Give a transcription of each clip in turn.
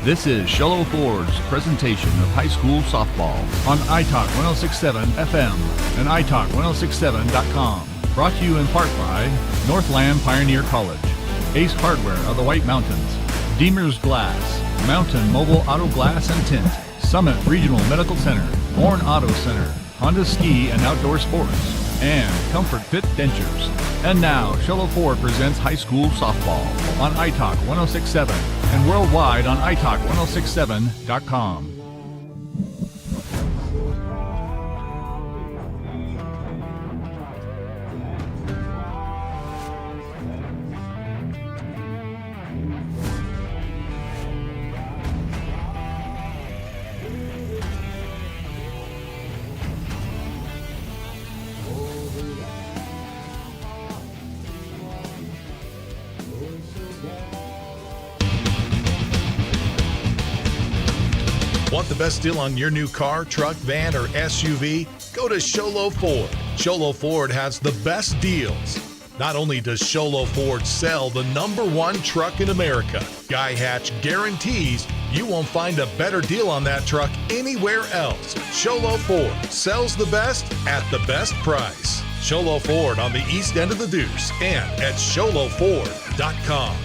This is Shello Ford's presentation of high school softball on iTalk 1067 FM and iTalk1067.com. Brought to you in part by Northland Pioneer College, Ace Hardware of the White Mountains, Deemer's Glass, Mountain Mobile Auto Glass and Tint, Summit Regional Medical Center, Horn Auto Center, Honda Ski and Outdoor Sports, and Comfort Fit Dentures. And now, Shello Ford presents high school softball on iTalk 1067 and worldwide on iTalk1067.com. Want the best deal on your new car, truck, van, or SUV? Go to Shello Ford. Shello Ford has the best deals. Not only does Shello Ford sell the #1 truck in America, Guy Hatch guarantees you won't find a better deal on that truck anywhere else. Shello Ford sells the best at the best price. Shello Ford on the east end of the Deuce and at ShelloFord.com.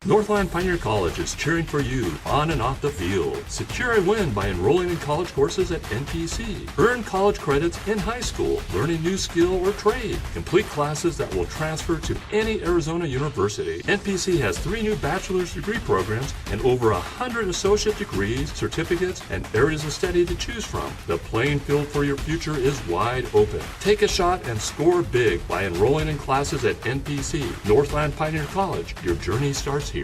Northland Pioneer College is cheering for you on and off the field. Secure a win by enrolling in college courses at NPC. Earn college credits in high school, learn a new skill or trade. Complete classes that will transfer to any Arizona university. NPC has 3 new bachelor's degree programs and over 100 associate degrees, certificates, and areas of study to choose from. The playing field for your future is wide open. Take a shot and score big by enrolling in classes at NPC. Northland Pioneer College. Your journey starts here.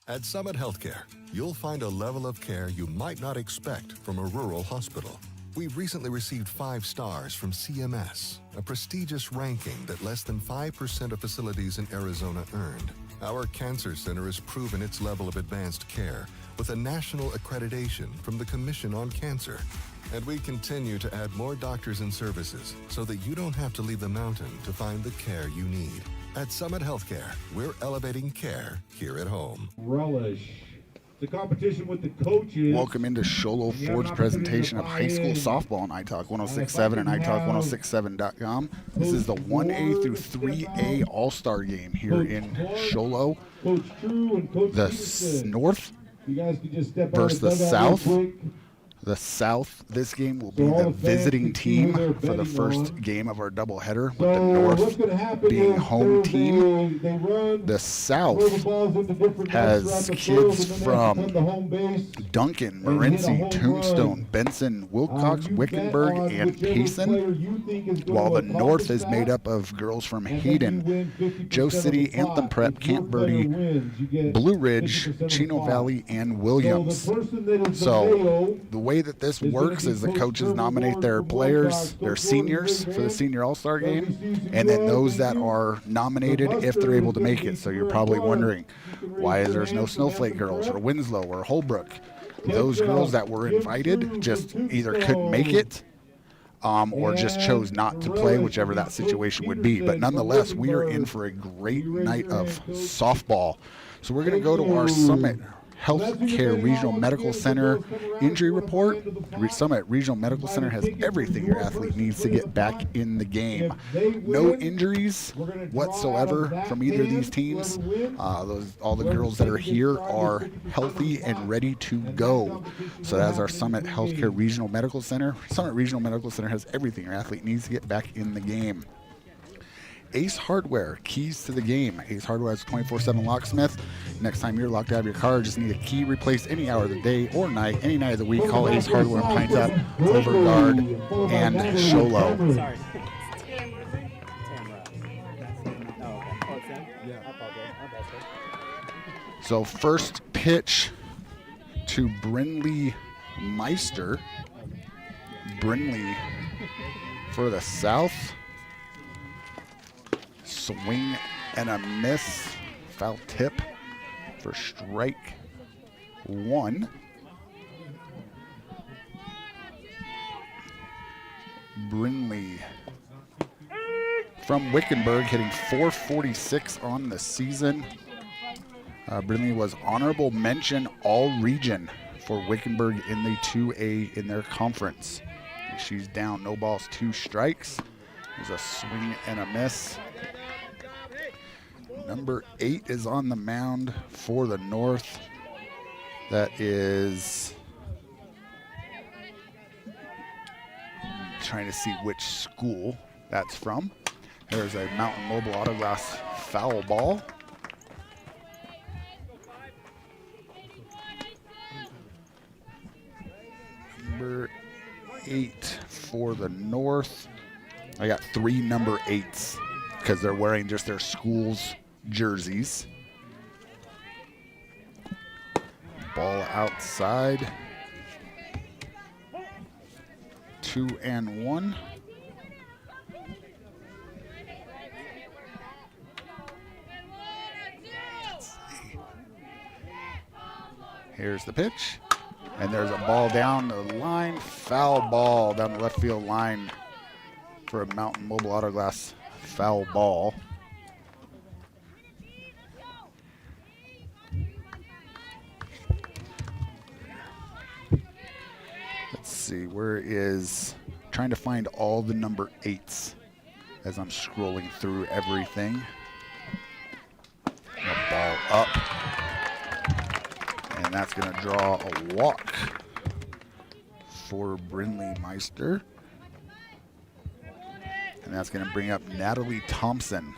At Summit Healthcare, you'll find a level of care you might not expect from a rural hospital. We've recently received 5 stars from CMS, a prestigious ranking that less than 5% of facilities in Arizona earned. Our cancer center has proven its level of advanced care with a national accreditation from the Commission on Cancer. And we continue to add more doctors and services so that you don't have to leave the mountain to find the care you need. At Summit Healthcare, we're elevating care here at home. Relish the competition with the coaches. Welcome into Shello Ford's presentation of high school softball on iTalk 1067 and iTalk1067.com. This is the 1A through 3A All-Star game here in Shello. The North versus the South. The South, this game will be the visiting team for the first game of our doubleheader, with the North being home team. The South has kids from Duncan, Morenci, Tombstone, Benson, Wilcox, Wickenburg, and Payson, while the North is made up of girls from Hayden, Joe City, Anthem Prep, Camp Verde, Blue Ridge, Chino Valley, and Williams. So the way that this works is the coaches nominate their players, their seniors for the senior all-star game, and then those that are nominated if they're able to make it. So you're probably wondering, why is there no Snowflake girls or Winslow or Holbrook? Those girls that were invited just either couldn't make it or just chose not to play, whichever that situation would be. But nonetheless, we are in for a great night of softball. So we're going to go to our Summit Healthcare Regional Medical Center injury report. Summit Regional Medical Center has everything your athlete needs to get back in the game. No injuries whatsoever from either of these teams. All the girls that are here are healthy and ready to go. So that's our Summit Healthcare Regional Medical Center. Summit Regional Medical Center has everything your athlete needs to get back in the game. Ace Hardware, keys to the game. Ace Hardware is a 24/7 locksmith. Next time you're locked out of your car, just need a key replaced any hour of the day or night, any night of the week. Call Ace Hardware in Pine Top, Overguard, and Shello. Sorry. So first pitch to Brinley Meister. Brinley for the South. Swing and a miss. Foul tip for strike 1. Brinley from Wickenburg hitting .446 on the season. Brindley was honorable mention all region for Wickenburg in the 2A in their conference. She's down, no balls, 2 strikes. There's a swing and a miss. Number 8 is on the mound for the North. That is, trying to see which school that's from. There's a Mountain Mobile Autoglass foul ball. Number 8 for the North. I got 3 number 8s because they're wearing just their school's jerseys. Ball outside. 2-1. Here's the pitch. And there's a ball down the line. Foul ball down the left field line for a Mountain Mobile Autoglass foul ball. Let's see, where is, trying to find all the number 8s as I'm scrolling through everything. A ball up. And that's going to draw a walk for Brindley Meister. And that's going to bring up Natalie Thompson.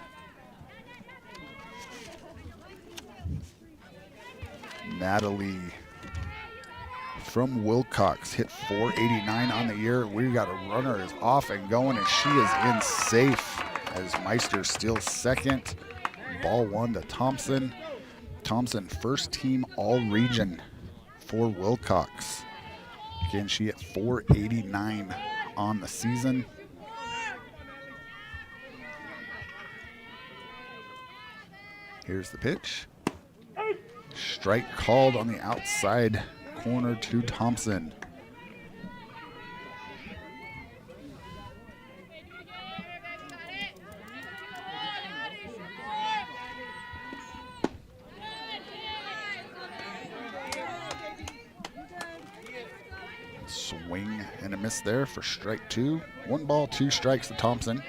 Natalie from Wilcox hit .489 on the year. We got a runner is off and going, and she is in safe as Meister steals second. Ball 1 to Thompson. Thompson, first team all-region for Wilcox. Again, she hit .489 on the season. Here's the pitch. Strike called on the outside corner to Thompson. Swing and a miss there for strike 2. 1 ball, 2 strikes to Thompson.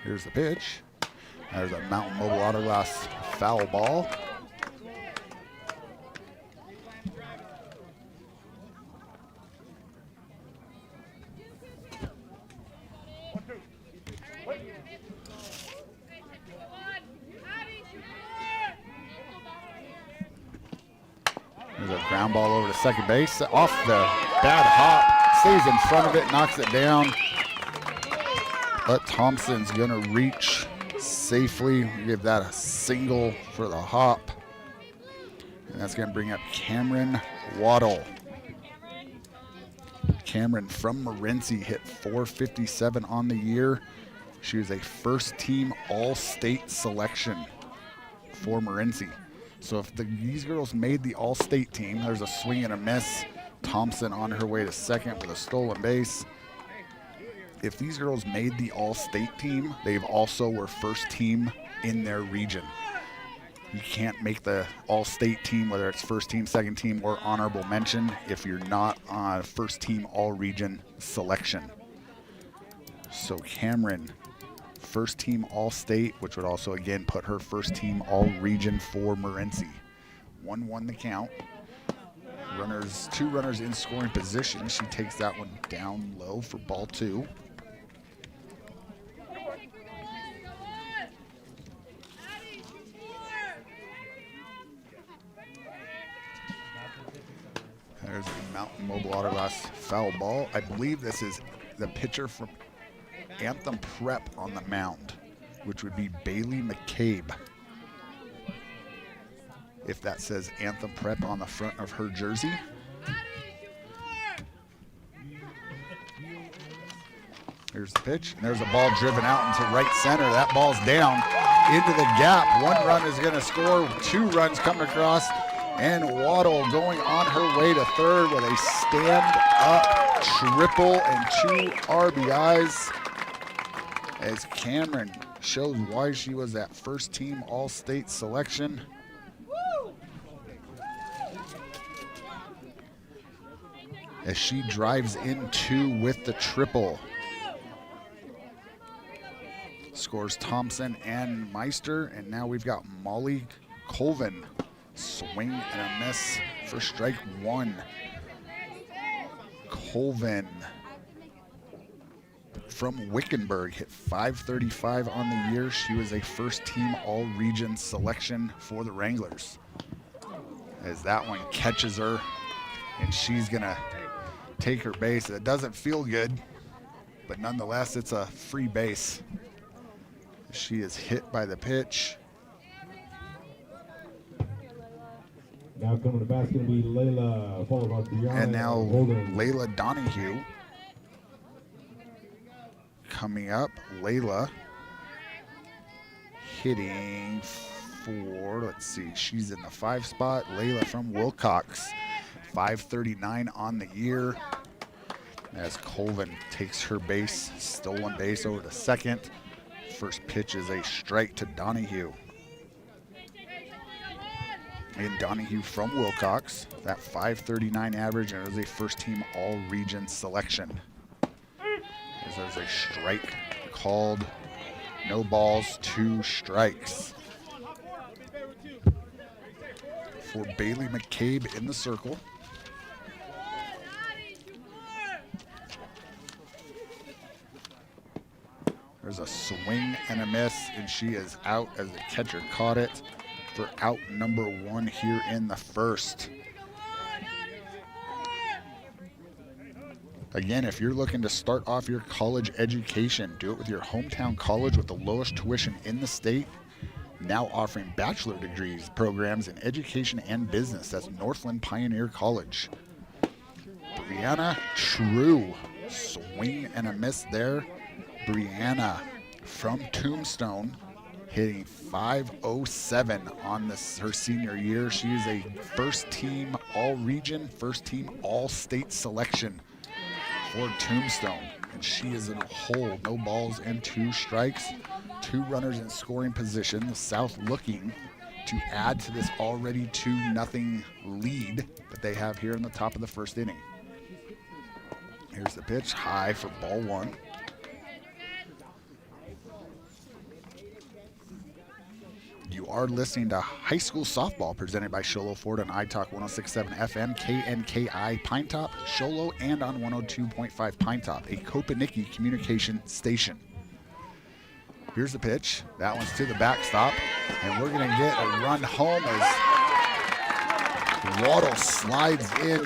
Here's the pitch. There's a Mountain Mobile Autoglass foul ball. There's a ground ball over to second base. Off the bad hop. Stays in front of it, knocks it down. But Thompson's going to reach safely. Give that a single for the hop. And that's going to bring up Cameron Waddle. Cameron from Morenci hit .457 on the year. She was a first-team All-State selection for Morenci. So if these girls made the All-State team, there's a swing and a miss. Thompson on her way to second with a stolen base. If these girls made the All-State team, they've also were first team in their region. You can't make the All-State team, whether it's first team, second team, or honorable mention, if you're not on first team all-region selection. So Cameron, first team All-State, which would also again put her first team all-region for Morenci. 1-1 the count. Runners, 2 runners in scoring position. She takes that one down low for ball 2. There's a Mountain Mobile Autoglass foul ball. I believe this is the pitcher from Anthem Prep on the mound, which would be Bailey McCabe. If that says Anthem Prep on the front of her jersey. Here's the pitch. And there's a ball driven out into right center. That ball's down into the gap. 1 run is going to score. 2 runs coming across. And Waddle going on her way to third with a stand-up triple and 2 RBIs as Cameron shows why she was that first team all-state selection. As she drives in 2 with the triple. Scores Thompson and Meister, and now we've got Molly Colvin. Swing and a miss for strike 1. Colvin from Wickenburg hit .535 on the year. She was a first-team all-region selection for the Wranglers. As that one catches her, and she's gonna take her base. It doesn't feel good, but nonetheless, it's a free base. She is hit by the pitch. Now coming to the basket will be Layla, followed by Brianna. And now Golden. Layla Donahue coming up. Layla hitting for, let's see, she's in the 5 spot. Layla from Wilcox, .539 on the year. As Colvin takes her base, stolen base over to second. First pitch is a strike to Donahue. And Donahue from Wilcox, that .539 average, and it was a first-team all-region selection. As there's a strike called, no balls, 2 strikes. For Bailey McCabe in the circle. There's a swing and a miss, and she is out as the catcher caught it for out number 1 here in the first. Again, if you're looking to start off your college education, do it with your hometown college with the lowest tuition in the state. Now offering bachelor degrees programs in education and business. That's Northland Pioneer College. Brianna True, swing and a miss there. Brianna from Tombstone, hitting .507 on her senior year. She is a first-team all-region, first-team all-state selection for Tombstone. And she is in a hole, no balls and 2 strikes. 2 runners in scoring position. The South looking to add to this already 2-0 lead that they have here in the top of the first inning. Here's the pitch, high for ball 1. You are listening to high school softball presented by Show Low Ford on iTalk 106.7 FM, KNKI Pine Top, Show Low, and on 102.5 Pine Top, a Kopanicki communication station. Here's the pitch. That one's to the backstop, and we're going to get a run home as Waddle slides in.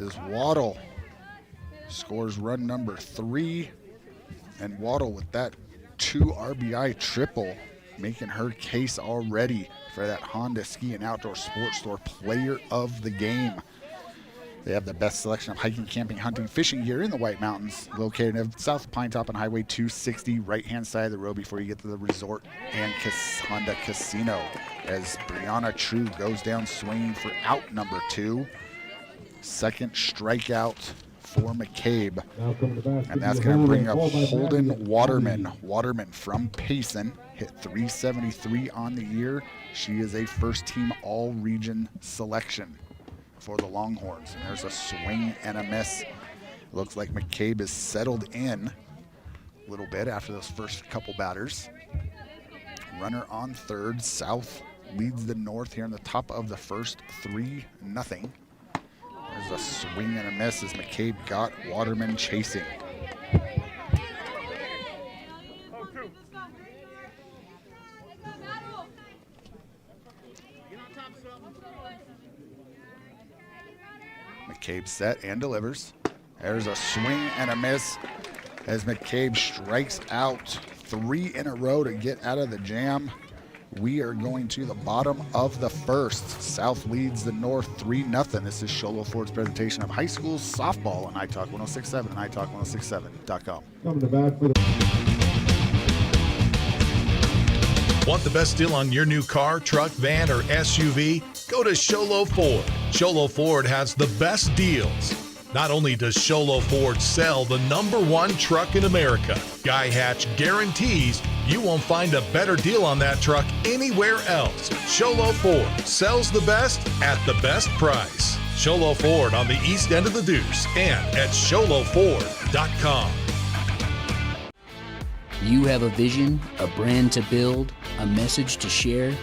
As Waddle scores run number 3, and Waddle with that 2 RBI triple, making her case already for that Honda Ski and Outdoor Sports Store Player of the Game. They have the best selection of hiking, camping, hunting, fishing gear in the White Mountains, located in South Pine Top on Highway 260, right-hand side of the road before you get to the resort and Honda Casino. As Brianna True goes down swinging for out number 2. Second strikeout for McCabe. And that's going to bring up Holden Waterman. Waterman from Payson, hit .373 on the year. She is a first-team all-region selection for the Longhorns. And there's a swing and a miss. Looks like McCabe is settled in a little bit after those first couple batters. Runner on third. South leads the North here in the top of the first, 3-0. There's a swing and a miss as McCabe got Waterman chasing. McCabe set and delivers. There's a swing and a miss as McCabe strikes out 3 in a row to get out of the jam. We are going to the bottom of the first. South leads the North 3-0. This is Show Low Ford's presentation of high school softball on iTalk 106.7 and iTalk106.7.com. Coming to bat for the Want the best deal on your new car, truck, van, or SUV? Go to Show Low Ford. Show Low Ford has the best deals. Not only does Sholo Ford sell the #1 truck in America, Guy Hatch guarantees you won't find a better deal on that truck anywhere else. Sholo Ford sells the best at the best price. Sholo Ford on the east end of the Deuce and at sholoford.com. You have a vision, a brand to build, a message to share?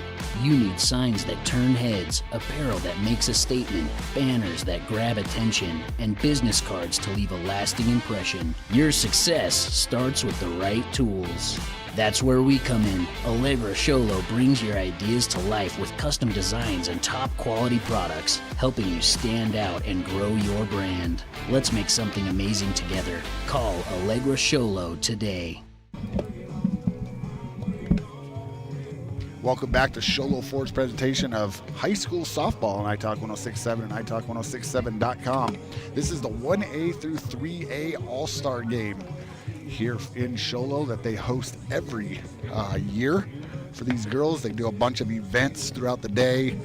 You need signs that turn heads, apparel that makes a statement, banners that grab attention, and business cards to leave a lasting impression. Your success starts with the right tools. That's where we come in. Allegra Sholo brings your ideas to life with custom designs and top quality products, helping you stand out and grow your brand. Let's make something amazing together. Call Allegra Sholo today. Welcome back to Sholo Ford's presentation of high school softball on iTalk 106.7 and iTalk106.7.com. This is the 1A through 3A All-Star Game here in Sholo that they host every year for these girls. They do a bunch of events throughout the day,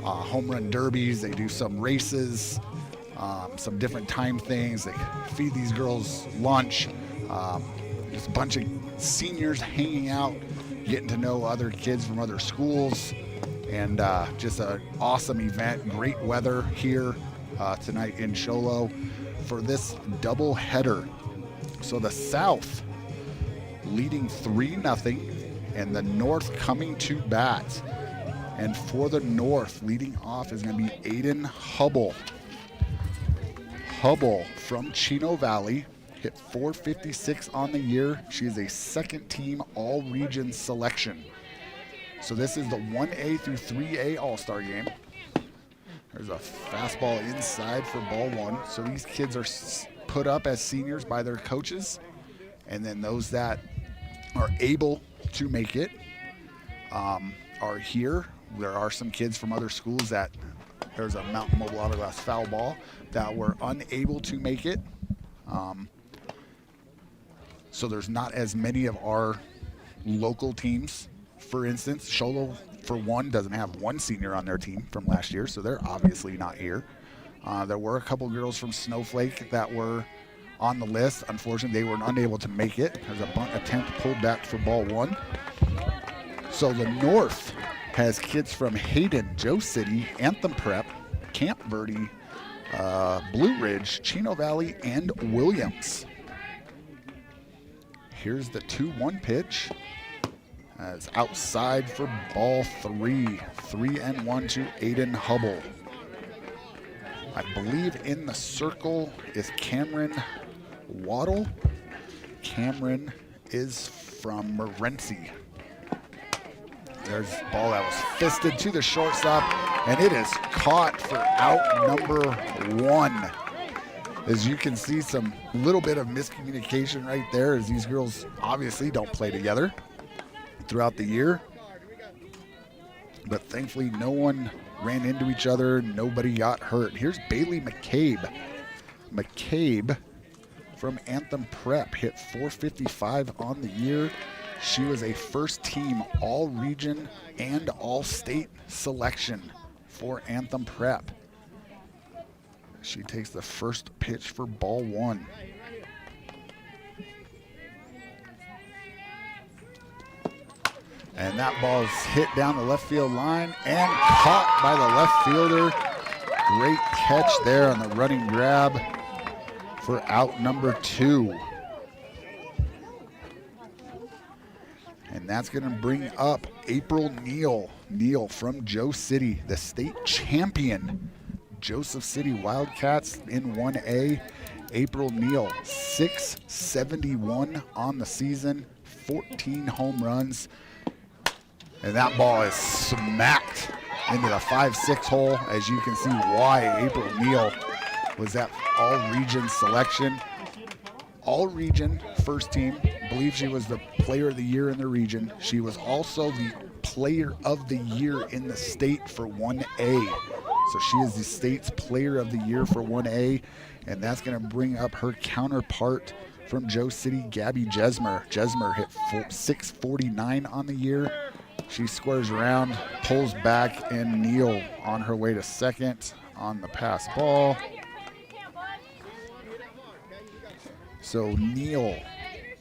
home run derbies, they do some races, some different time things. They feed these girls lunch. There's a bunch of seniors hanging out, getting to know other kids from other schools, and just an awesome event. Great weather here tonight in Sholo for this double header. So the South leading 3-0, and the North coming to bat. And for the North, leading off is going to be Aiden Hubble. Hubble from Chino Valley. Hit .456 on the year. She is a second-team all-region selection. So this is the 1A through 3A All-Star Game. There's a fastball inside for ball one. So these kids are put up as seniors by their coaches, and then those that are able to make it are here. There are some kids from other schools that there's a Mountain Mobile Auto Glass foul ball that were unable to make it. So there's not as many of our local teams. For instance, Sholo, for one, doesn't have one senior on their team from last year, so they're obviously not here. There were a couple girls from Snowflake that were on the list. Unfortunately, they were unable to make it. There's a bunt attempt pulled back for ball one. So the North has kids from Hayden, Joe City, Anthem Prep, Camp Verde, Blue Ridge, Chino Valley, and Williams. Here's the 2-1 pitch. It's outside for ball three. 3-1 to Aiden Hubble. I believe in the circle is Cameron Waddle. Cameron is from Morenci. There's the ball that was fisted to the shortstop, and it is caught for out number one. As you can see, some little bit of miscommunication right there, as these girls obviously don't play together throughout the year. But thankfully, no one ran into each other. Nobody got hurt. Here's Bailey McCabe. McCabe from Anthem Prep hit .455 on the year. She was a first-team all-region and all-state selection for Anthem Prep. She takes the first pitch for ball one. And that ball is hit down the left field line and caught by the left fielder. Great catch there on the running grab for out number two. And that's going to bring up April Neal. Neal from Joe City, the state champion. Joseph City Wildcats in 1A. April Neal, 671 on the season, 14 home runs. And that ball is smacked into the 5-6 hole. As you can see why April Neal was that all-region selection. All-region first team. I believe she was the player of the year in the region. She was also the player of the year in the state for 1A. So she is the state's player of the year for 1A. And that's going to bring up her counterpart from Joe City, Gabby Jesmer. Jesmer hit .649 on the year. She squares around, pulls back, and Neal on her way to second on the pass ball. So Neil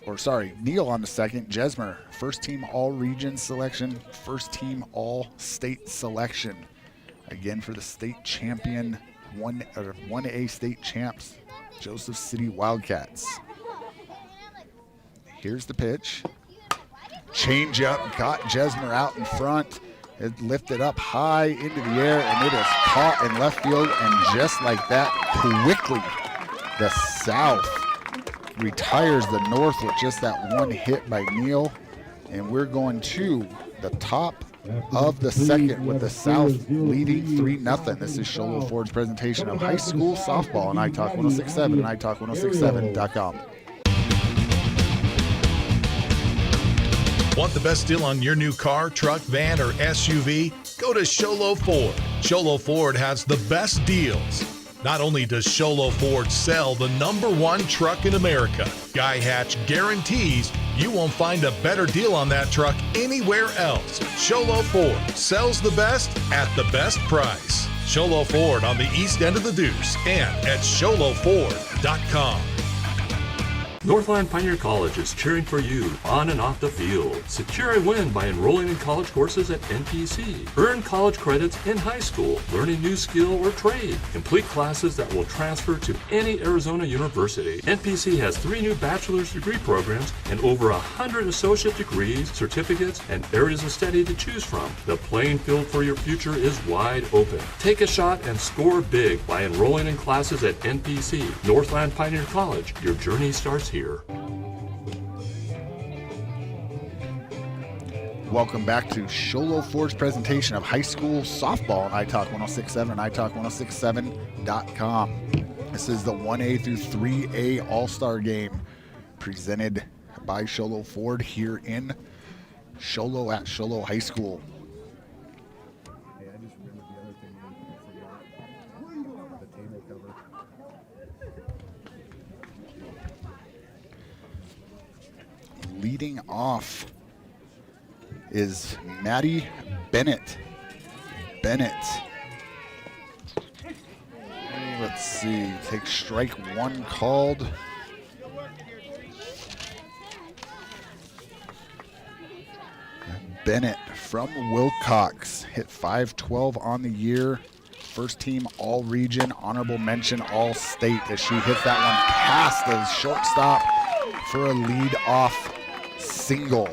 on the second. Jesmer, first team all-region selection, first team all-state selection. Again for the state champion, 1A state champs, Joseph City Wildcats. Here's the pitch. Change up, got Jesmer out in front. It lifted up high into the air, and it is caught in left field. And just like that, quickly, the South retires the North with just that one hit by Neal. And we're going to the top of the second with the South leading 3-0. This is Show Low Ford's presentation of high school softball on iTalk 1067 and iTalk1067.com. Want the best deal on your new car, truck, van, or SUV? Go to Sholo Ford. Sholo Ford has the best deals. Not only does Sholo Ford sell the #1 truck in America, Guy Hatch guarantees you won't find a better deal on that truck anywhere else. Sholo Ford sells the best at the best price. Sholo Ford on the east end of the Deuce and at sholoford.com. Northland Pioneer College is cheering for you on and off the field. Secure a win by enrolling in college courses at NPC. Earn college credits in high school, learning new skill or trade. Complete classes that will transfer to any Arizona university. NPC has 3 new bachelor's degree programs and over 100 associate degrees, certificates, and areas of study to choose from. The playing field for your future is wide open. Take a shot and score big by enrolling in classes at NPC. Northland Pioneer College. Your journey starts here. Welcome back to Sholo Ford's presentation of high school softball on iTalk 1067 and iTalk1067.com. This is the 1A through 3A All-Star Game presented by Sholo Ford here in Sholo at Sholo High School. Leading off is Maddie Bennett. Let's see, take strike 1 called. Bennett from Wilcox hit .512 on the year. First team all region, honorable mention all state as she hits that one past the shortstop for a lead off single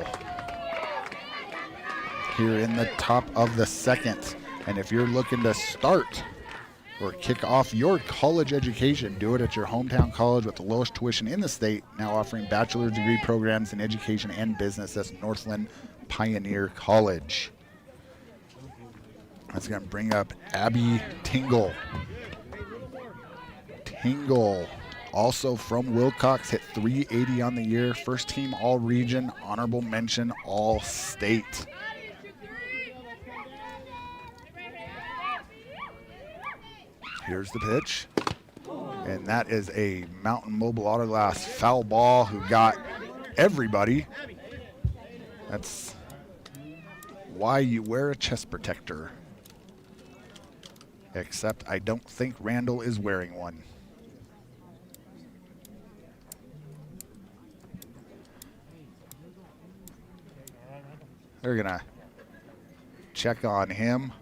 here in the top of the second. And if you're looking to start or kick off your college education, do it at your hometown college with the lowest tuition in the state, now offering bachelor's degree programs in education and business. That's Northland Pioneer College. That's going to bring up Abby Tingle. Also from Wilcox, hit .380 on the year. First team all region, honorable mention all state. Here's the pitch. And that is a Mountain Mobile Autoglass foul ball who got everybody. That's why you wear a chest protector. Except I don't think Randall is wearing one. They're going to check on him.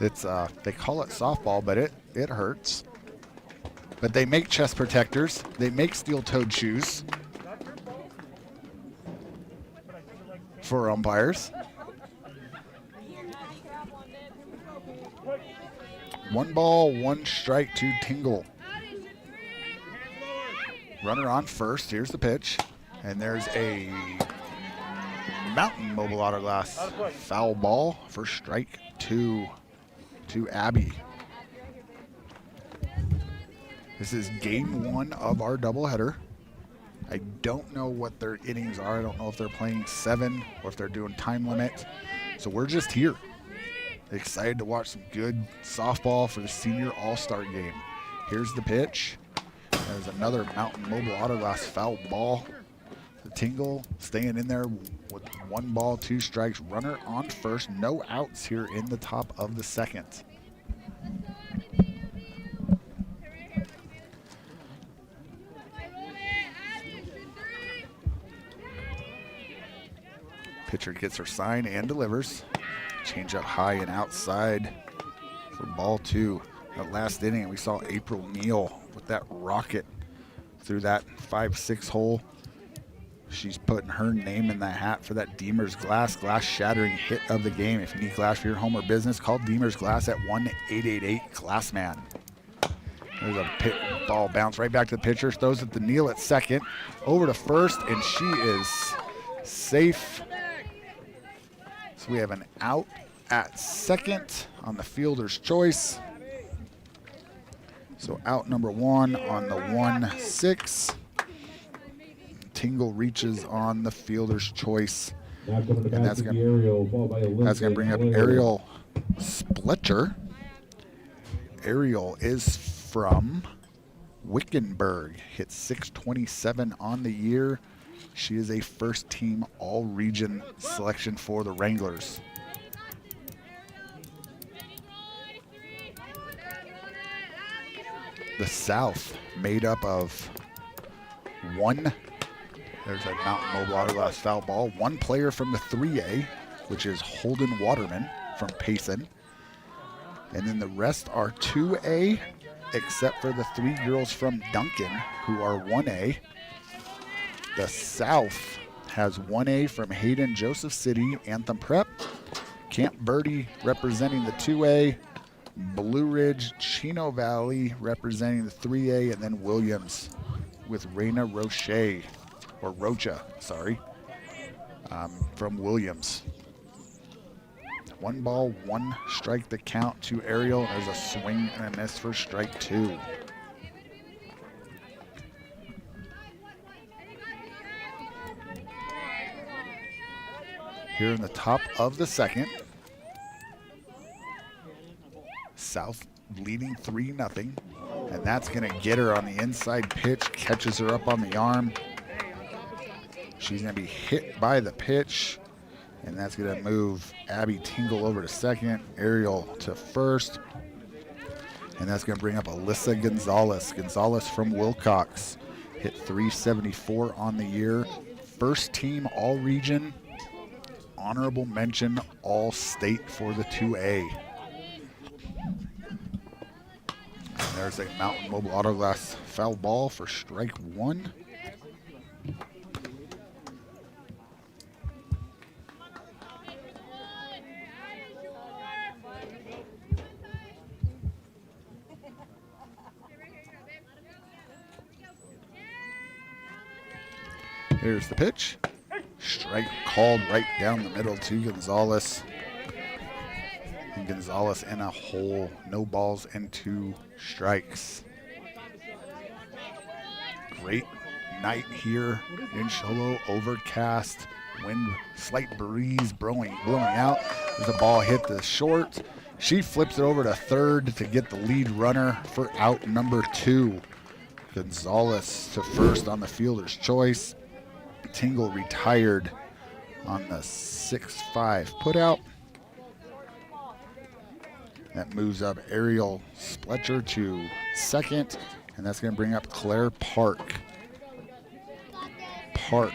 It's they call it softball, but it hurts. But they make chest protectors. They make steel-toed shoes for umpires. 1 ball, 1 strike to Tingle. Runner on first. Here's the pitch. And there's a Mountain Mobile Autoglass foul ball for strike 2 to Abby. This is game 1 of our doubleheader. I don't know what their innings are. I don't know if they're playing 7 or if they're doing time limit. So we're just here. Excited to watch some good softball for the senior all-star game. Here's the pitch. There's another Mountain Mobile Autoglass foul ball. The Tingle staying in there with 1 ball, 2 strikes. Runner on first. No outs here in the top of the second. Pitcher gets her sign and delivers. Change up high and outside for ball 2. That last inning, we saw April Neal with that rocket through that 5-6 hole. She's putting her name in the hat for that Deemer's Glass shattering hit of the game. If you need glass for your home or business, call Deemer's Glass at 1-888-GLASSMAN. There's a ball bounce right back to the pitcher. Throws it to Neal at second. Over to first, and she is safe. So we have an out at second on the fielder's choice. So out number 1 on the 1-6. Tingle reaches on the fielder's choice. And that's going to bring up Ariel Spletcher. Ariel is from Wickenburg. Hit .627 on the year. She is a first-team all-region selection for the Wranglers. The South made up of one. There's a Mountain Mobile Autoglass foul ball. 1 player from the 3A, which is Holden Waterman from Payson. And then the rest are 2A, except for the 3 girls from Duncan, who are 1A. The South has 1A from Hayden Joseph City, Anthem Prep. Camp Birdie representing the 2A. Blue Ridge, Chino Valley representing the 3A, and then Williams with Reina Rocha, from Williams. 1 ball, 1 strike to count to Ariel. There's a swing and a miss for strike 2. Here in the top of the second, South leading 3-0, and that's going to get her on the inside pitch, catches her up on the arm. She's going to be hit by the pitch, and that's going to move Abby Tingle over to second, Ariel to first, and that's going to bring up Alyssa Gonzalez. Gonzalez from Wilcox, hit .374 on the year, first team all-region, honorable mention all-state for the 2A. And there's a Mountain Mobile Autoglass foul ball for strike 1. Here's the pitch. Strike called right down the middle to Gonzalez. And Gonzalez in a hole. No balls and 2 strikes. Great night here in Show Low. Overcast, wind, slight breeze blowing out. There's a ball hit the short. She flips it over to third to get the lead runner for out number 2. Gonzalez to first on the fielder's choice. Tingle retired on the 6-5 putout. That moves up Ariel Spletcher to second, and that's going to bring up Claire Park. Park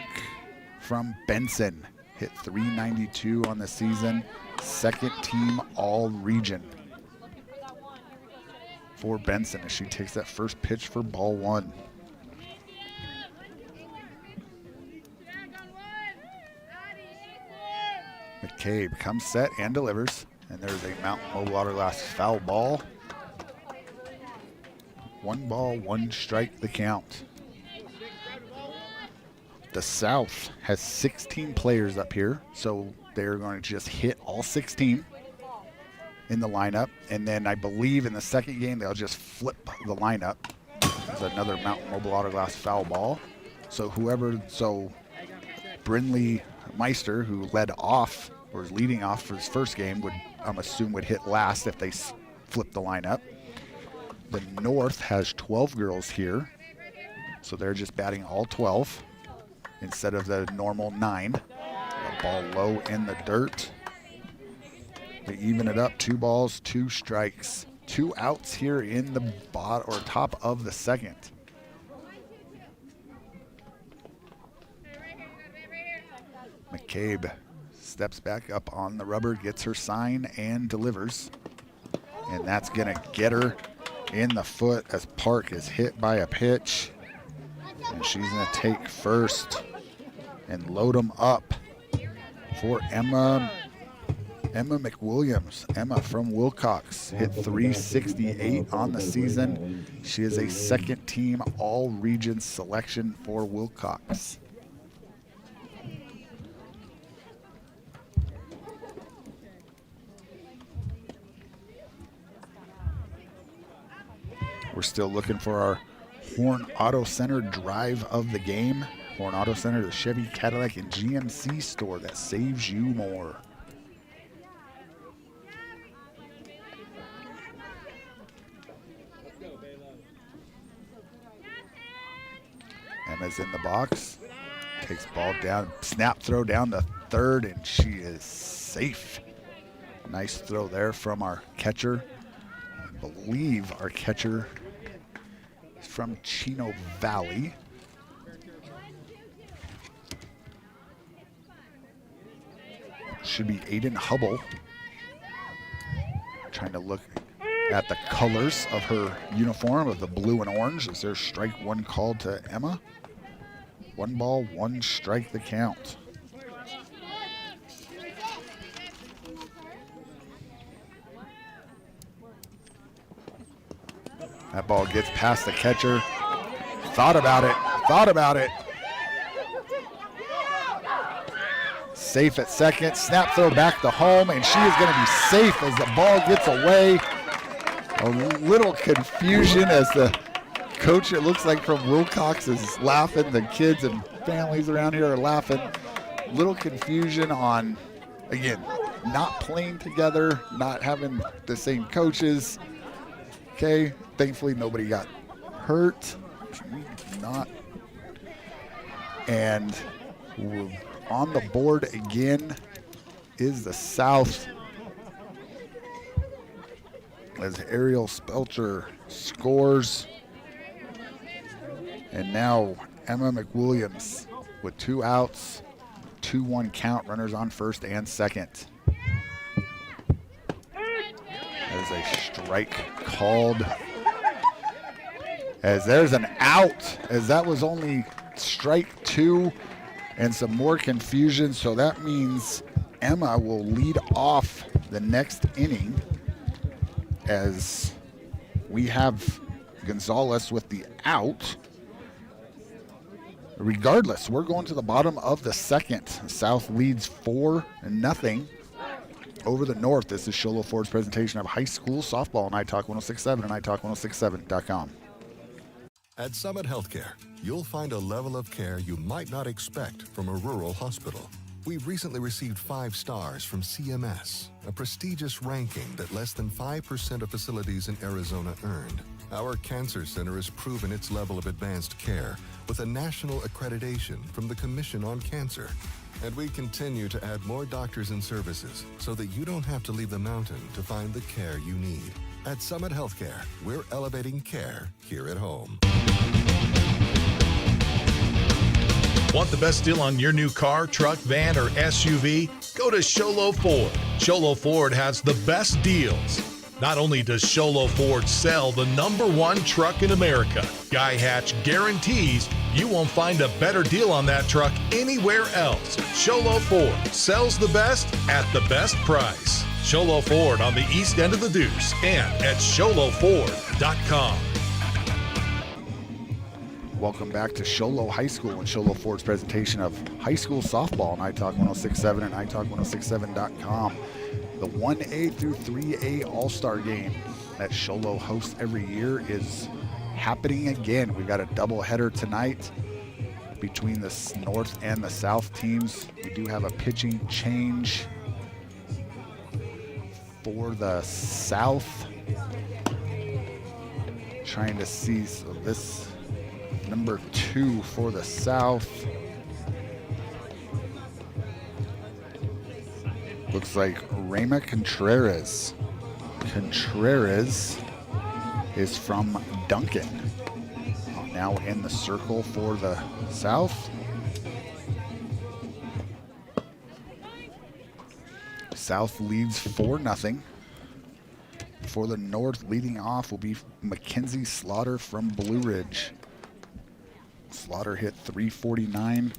from Benson, hit .392 on the season, second team all-region for Benson as she takes that first pitch for ball 1. McCabe comes set and delivers. And there's a Mountain Mobile Autoglass foul ball. 1 ball, 1 strike the count. The South has 16 players up here, so they're going to just hit all 16 in the lineup. And then I believe in the second game, they'll just flip the lineup. There's another Mountain Mobile Autoglass foul ball. So Brindley Meister, who led off, or is leading off for his first game, would hit last if they flip the lineup. The North has 12 girls here, so they're just batting all 12 instead of the normal 9. The ball low in the dirt. They even it up, 2 balls, 2 strikes. 2 outs here in the top of the second. McCabe steps back up on the rubber, gets her sign, and delivers. And that's going to get her in the foot as Park is hit by a pitch. And she's going to take first and load them up for Emma McWilliams. Emma from Wilcox hit .368 on the season. She is a second-team all-region selection for Wilcox. We're still looking for our Horn Auto Center drive of the game. Horn Auto Center, the Chevy, Cadillac, and GMC store that saves you more. Emma's in the box. Takes ball down, snap throw down to third, and she is safe. Nice throw there from our catcher. I believe our catcher is from Chino Valley. Should be Aiden Hubble. Trying to look at the colors of her uniform of the blue and orange. Is there strike 1 called to Emma? 1 ball, 1 strike the count. That ball gets past the catcher. Thought about it. Safe at second, snap throw back to home, and she is going to be safe as the ball gets away. A little confusion as the coach, it looks like from Wilcox, is laughing. The kids and families around here are laughing. Little confusion on, again, not playing together, not having the same coaches. Okay, thankfully nobody got hurt. Not. And on the board again is the South, as Ariel Spelcher scores. And now Emma McWilliams with 2 outs, 2-1 count, runners on first and second. There's a strike called, as there's an out, as that was only strike 2 and some more confusion. So that means Emma will lead off the next inning, as we have Gonzalez with the out. Regardless, we're going to the bottom of the second. South leads 4-0 over the North. This is Show Low Ford's presentation of high school softball on iTalk 106.7 and iTalk106.7.com. At Summit Healthcare, you'll find a level of care you might not expect from a rural hospital. We've recently received 5 stars from CMS, a prestigious ranking that less than 5% of facilities in Arizona earned. Our cancer center has proven its level of advanced care with a national accreditation from the Commission on Cancer. And we continue to add more doctors and services so that you don't have to leave the mountain to find the care you need. At Summit Healthcare, we're elevating care here at home. Want the best deal on your new car, truck, van, or SUV? Go to Sholo Ford. Sholo Ford has the best deals. Not only does Sholo Ford sell the #1 truck in America, Guy Hatch guarantees you won't find a better deal on that truck anywhere else. Sholo Ford sells the best at the best price. Sholo Ford on the east end of the Deuce and at sholoford.com. Welcome back to Sholo High School and Show Low Ford's presentation of high school softball on iTalk 106.7 and iTalk106.7.com. The 1A through 3A All-Star Game that Show Low hosts every year is happening again. We've got a doubleheader tonight between the North and the South teams. We do have a pitching change for the South. Trying to see, so this number 2 for the South Looks like Rema Contreras. Contreras is from Duncan. Now in the circle for the South. South leads 4-0. For the North, leading off will be Mackenzie Slaughter from Blue Ridge. Slaughter hit .349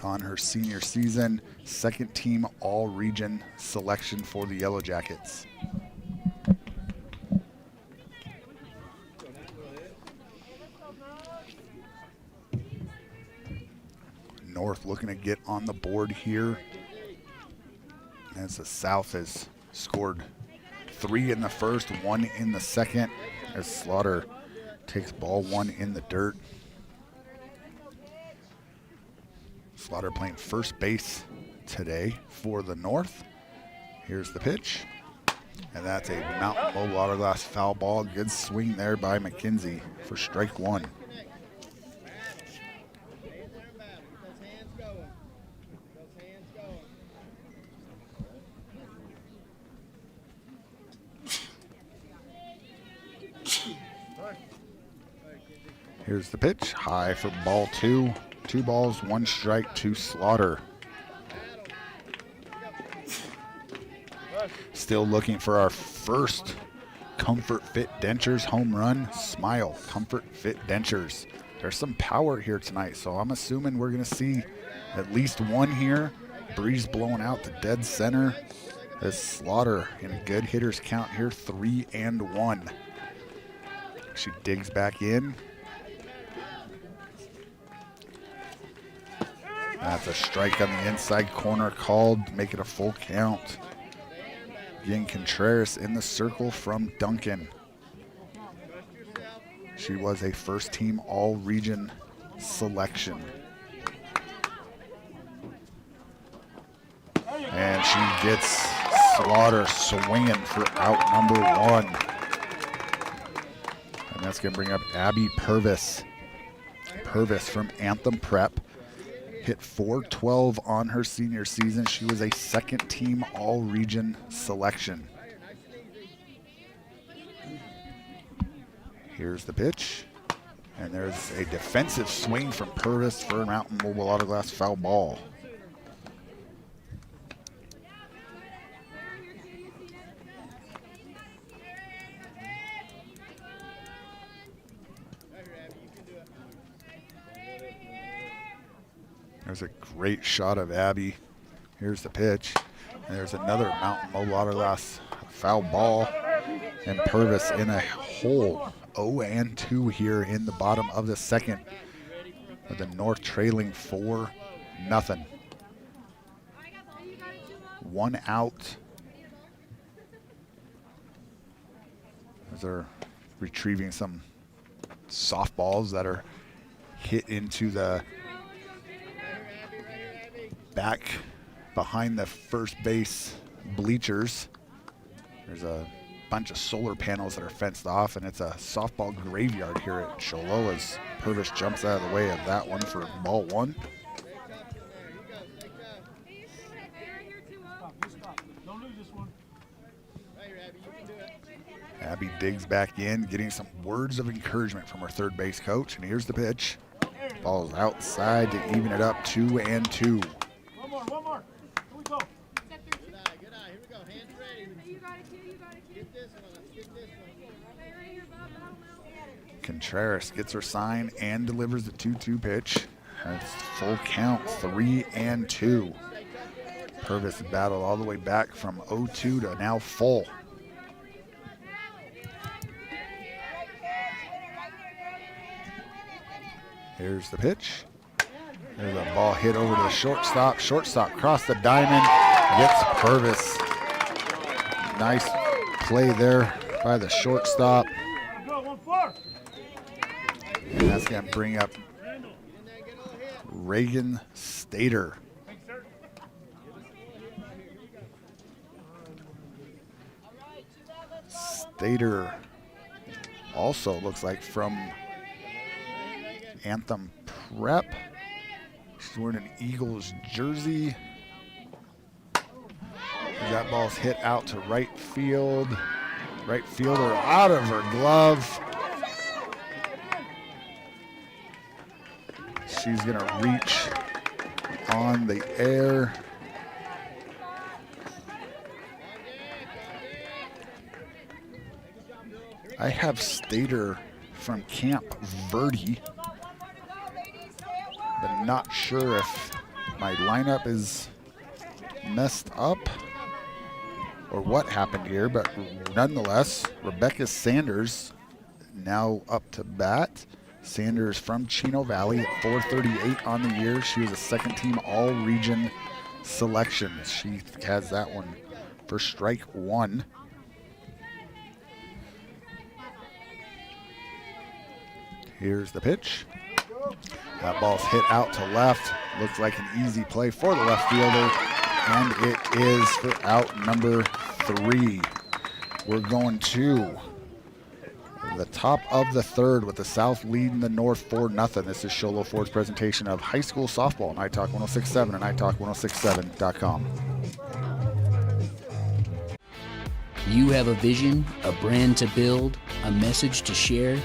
on her senior season. Second team all-region selection for the Yellow Jackets. North looking to get on the board here, as the South has scored 3 in the first, 1 in the second, as Slaughter takes ball 1 in the dirt. Slaughter playing first base today for the North. Here's the pitch, and that's a Mountain Low Water Glass foul ball. Good swing there by McKenzie for strike 1. Here's the pitch, high for ball 2. 2 balls, 1 strike to Slaughter. Still looking for our first Comfort Fit Dentures home run. Smile, Comfort Fit Dentures. There's some power here tonight, so I'm assuming we're going to see at least 1 here. Breeze blowing out to dead center. As Slaughter in a good hitter's count here, 3-1. She digs back in. That's a strike on the inside corner called, make it a full count. Again, Contreras in the circle from Duncan. She was a first team all-region selection. And she gets Slaughter swinging for out number 1. And that's going to bring up Abby Purvis. Purvis from Anthem Prep. Hit .412 on her senior season. She was a second team all-region selection. Here's the pitch. And there's a defensive swing from Purvis for a Mountain Mobile Auto Glass foul ball. There's a great shot of Abby. Here's the pitch. And there's another Mountain Mobile Auto Glass foul ball. And Purvis in a hole. 0-2 here in the bottom of the second. With the North trailing 4-0. 1 out. As they're retrieving some softballs that are hit into the back behind the first base bleachers. There's a bunch of solar panels that are fenced off, and it's a softball graveyard here at Cholo as Purvis jumps out of the way of that one for ball 1. Abby digs back in, getting some words of encouragement from her third base coach, and here's the pitch. Ball's outside to even it up, 2-2. One more. Here we go. Good eye. Here we go. Hands ready. You got it, kid. Get this one. Let's get this one. Contreras gets her sign and delivers the 2-2 pitch. That's full count, 3-2. Purvis battled all the way back from 0-2 to now full. Here's the pitch. There's a ball hit over to the shortstop. Shortstop crossed the diamond. Gets Purvis. Nice play there by the shortstop. And that's going to bring up Reagan Stater. Stater also looks like from Anthem Prep. She's wearing an Eagles jersey. That ball's hit out to right field. Right fielder out of her glove. She's going to reach on the air. I have Stater from Camp Verde, but not sure if my lineup is messed up or what happened here, but nonetheless, Rebecca Sanders now up to bat. Sanders from Chino Valley at 438 on the year. She was a second team all-region selection. She has that one for strike one. Here's the pitch. That ball's hit out to left. Looks like an easy play for the left fielder, and it is for out number 3. We're going to the top of the third with the South leading the North 4-0. This is Show Low Ford's presentation of high school softball on iTalk 1067 and iTalk1067.com. You have a vision, a brand to build, a message to share?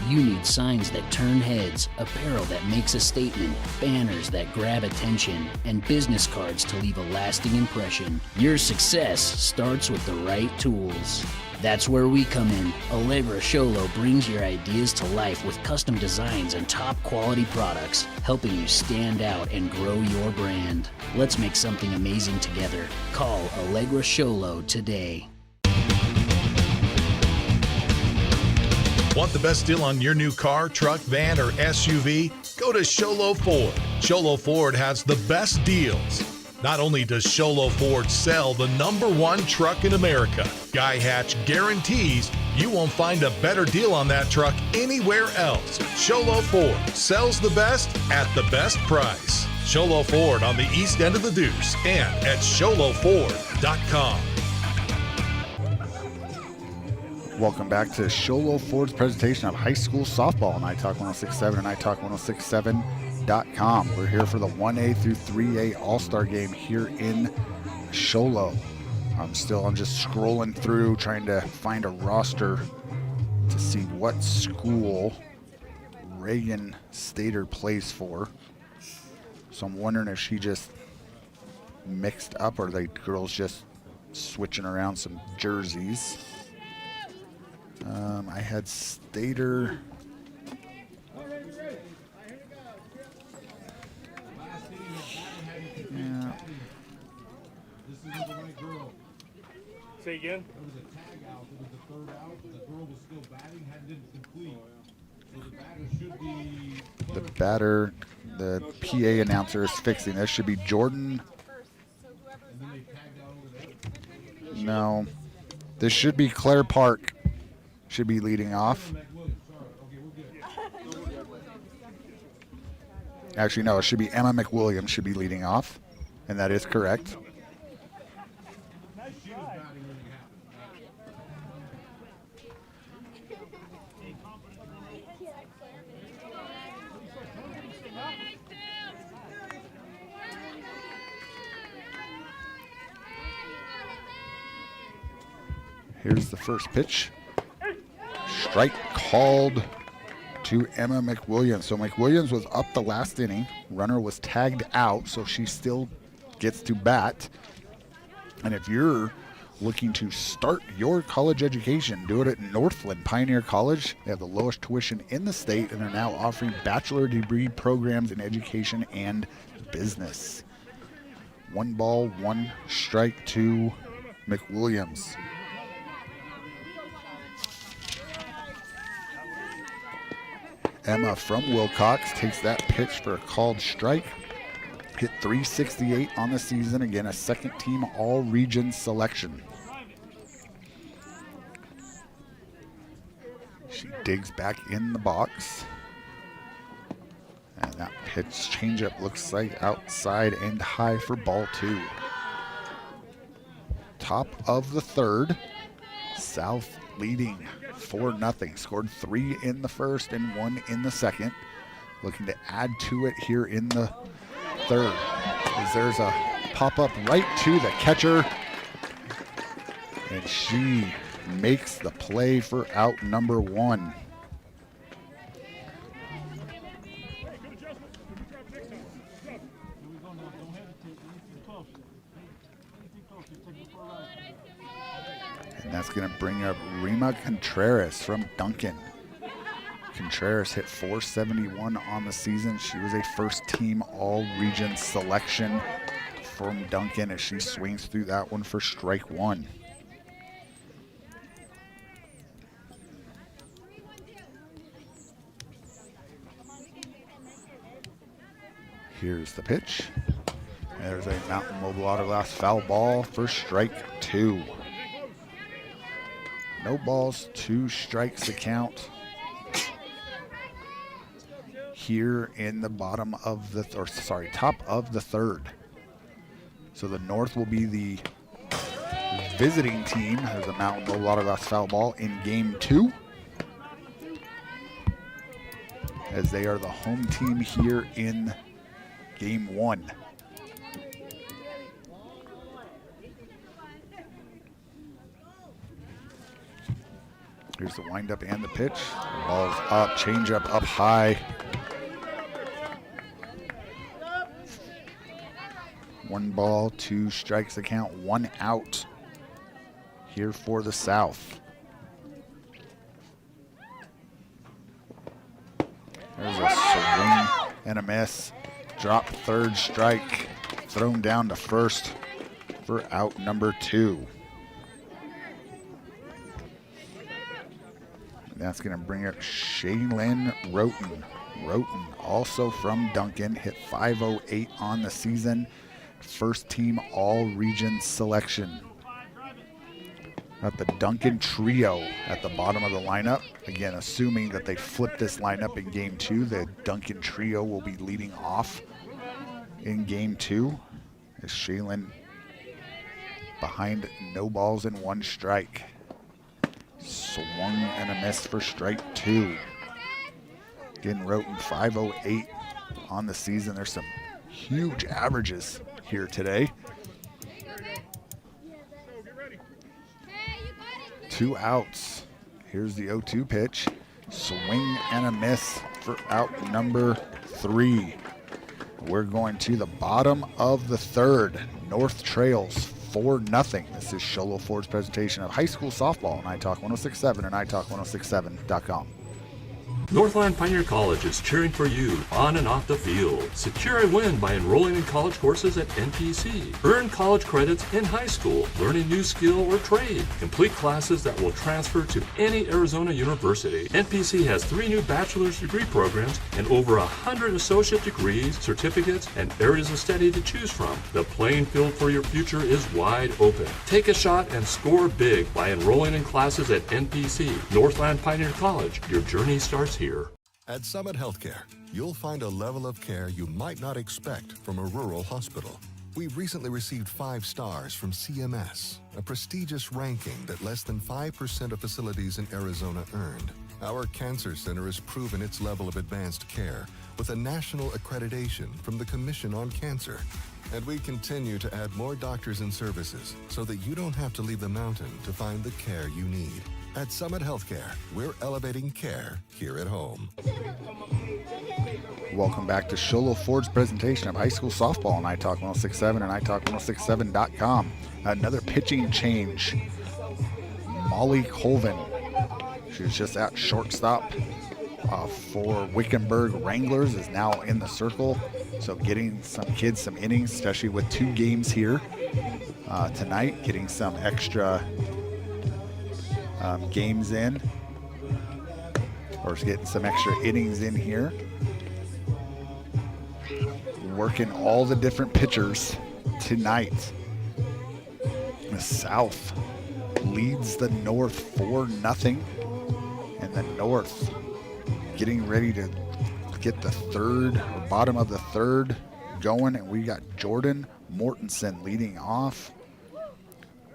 You need signs that turn heads, apparel that makes a statement, banners that grab attention, and business cards to leave a lasting impression. Your success starts with the right tools. That's where we come in. Allegra Sholo brings your ideas to life with custom designs and top quality products, helping you stand out and grow your brand. Let's make something amazing together. Call Allegra Sholo today. Want the best deal on your new car, truck, van, or SUV? Go to Sholo Ford. Sholo Ford has the best deals. Not only does Sholo Ford sell the #1 truck in America, Guy Hatch guarantees you won't find a better deal on that truck anywhere else. Sholo Ford sells the best at the best price. Sholo Ford on the east end of the Deuce and at sholoford.com. Welcome back to Show Low Ford's presentation of high school softball on iTalk 1067 and iTalk1067.com. We're here for the 1A through 3A All-Star game here in Show Low. I'm just scrolling through trying to find a roster to see what school Reagan Stater plays for. So I'm wondering if she just mixed up or the girls just switching around some jerseys. I had Stater. Yeah. Say again? There was a tag out. It was the third out. The girl was still batting, hadn't complete. So the batter should be. The batter, the PA announcer is fixing this. Should be Jordan. No. This should be Claire Park. Should be leading off. Actually, no, it should be Emma McWilliams should be leading off, and that is correct. Here's the first pitch. Strike called to Emma McWilliams. So McWilliams was up the last inning. Runner was tagged out, so she still gets to bat. And if you're looking to start your college education, do it at Northland Pioneer College. They have the lowest tuition in the state and are now offering bachelor degree programs in education and business. 1 ball, 1 strike to McWilliams. Emma from Wilcox takes that pitch for a called strike. Hit .368 on the season. Again, a second team all-region selection. She digs back in the box. And that pitch changeup looks like outside and high for ball 2. Top of the third. South leading 4-0. Scored 3 in the first and 1 in the second. Looking to add to it here in the third. As there's a pop-up right to the catcher. And she makes the play for out number 1. And that's going to bring up Rima Contreras from Duncan. Contreras hit .471 on the season. She was a first-team all-region selection from Duncan as she swings through that one for strike 1. Here's the pitch. There's a Mountain Mobile Autoglass foul ball for strike 2. No balls, 2 strikes the count here in the top of the 3rd. So the North will be the visiting team. There's a Mountain Mobile Autoglass foul ball in game 2, as they are the home team here in game 1. Here's the windup and the pitch. Ball's up, changeup up high. 1 ball, 2 strikes the count, 1 out here for the South. There's a swing and a miss. Drop 3rd strike, thrown down to 1st for out number 2. And that's going to bring up Shaylin Roten. Roten, also from Duncan, hit .508 on the season. First-team all-region selection. Got the Duncan trio at the bottom of the lineup. Again, assuming that they flip this lineup in game 2, the Duncan trio will be leading off in game 2. Is Shaylin behind no balls and 1 strike. Swung and a miss for strike 2. Again, Roten 508 on the season. There's some huge averages here today. 2 outs. Here's the 0-2 pitch. Swing and a miss for out number 3. We're going to the bottom of the 3rd. North trails 4-0. This is Sholo Ford's presentation of high school softball on iTalk 106.7 and iTalk106.7.com. Northland Pioneer College is cheering for you on and off the field. Secure a win by enrolling in college courses at NPC. Earn college credits in high school, learn a new skill or trade. Complete classes that will transfer to any Arizona university. NPC has 3 new bachelor's degree programs and over 100 associate degrees, certificates, and areas of study to choose from. The playing field for your future is wide open. Take a shot and score big by enrolling in classes at NPC. Northland Pioneer College. Your journey starts here. At Summit Healthcare, you'll find a level of care you might not expect from a rural hospital. We've recently received 5 stars from CMS, a prestigious ranking that less than 5% of facilities in Arizona earned. Our cancer center has proven its level of advanced care with a national accreditation from the Commission on Cancer. And we continue to add more doctors and services so that you don't have to leave the mountain to find the care you need. At Summit Healthcare, we're elevating care here at home. Welcome back to Sholo Ford's presentation of high school softball on iTalk 106.7 and iTalk106.7.com. Another pitching change. Molly Colvin. She was just at shortstop for Wickenburg Wranglers, is now in the circle. So getting some kids some innings, especially with 2 games here tonight, getting some extra games in, or getting some extra innings in here. Working all the different pitchers tonight. The South leads the North 4-0, and the North getting ready to get the bottom of the 3rd going, and we got Jordan Mortensen leading off.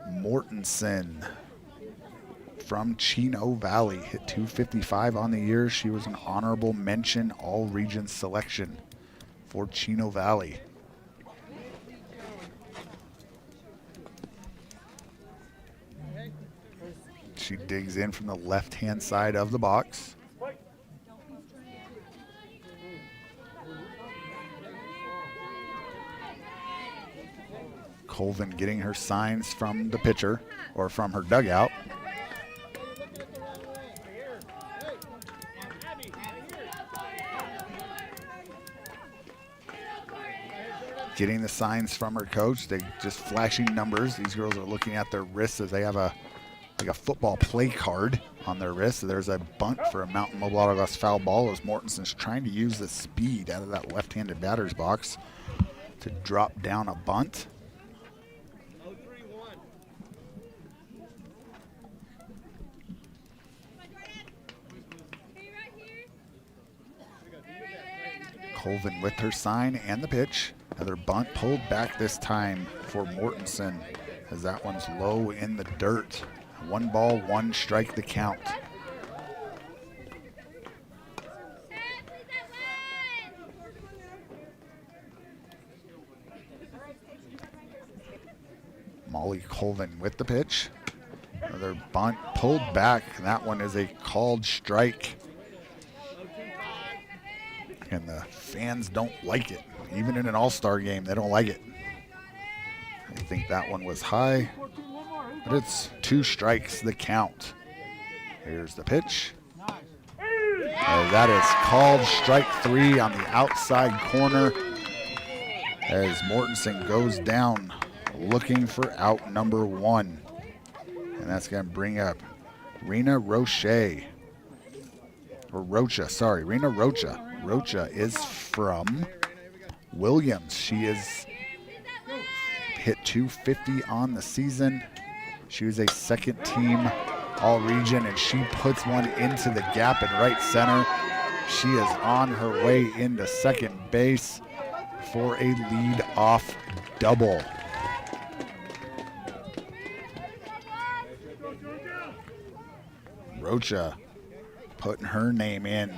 Mortensen from Chino Valley hit .255 on the year. She was an honorable mention all-region selection for Chino Valley. She digs in from the left-hand side of the box. Colvin getting her signs from the pitcher or from her dugout. Getting the signs from her coach. They just flashing numbers. These girls are looking at their wrists as they have a football play card on their wrist. So there's a bunt for a Mountain Mobile Autoglass foul ball as Mortenson's trying to use the speed out of that left-handed batter's box to drop down a bunt. Colvin with her sign and the pitch. Another bunt pulled back this time for Mortenson as that one's low in the dirt. 1 ball, 1 strike the count. Molly Colvin with the pitch. Another bunt pulled back. That one is a called strike. And the fans don't like it. Even in an all-star game, they don't like it. I think that one was high, but it's 2 strikes the count. Here's the pitch. That is called strike 3 on the outside corner as Mortenson goes down looking for out number 1. And that's going to bring up Rena Rocha. Rena Rocha. Rocha is from Williams. She is hit 250 on the season. She was a second team all-region, and she puts one into the gap in right center. She is on her way into second base for a lead-off double. Rocha putting her name in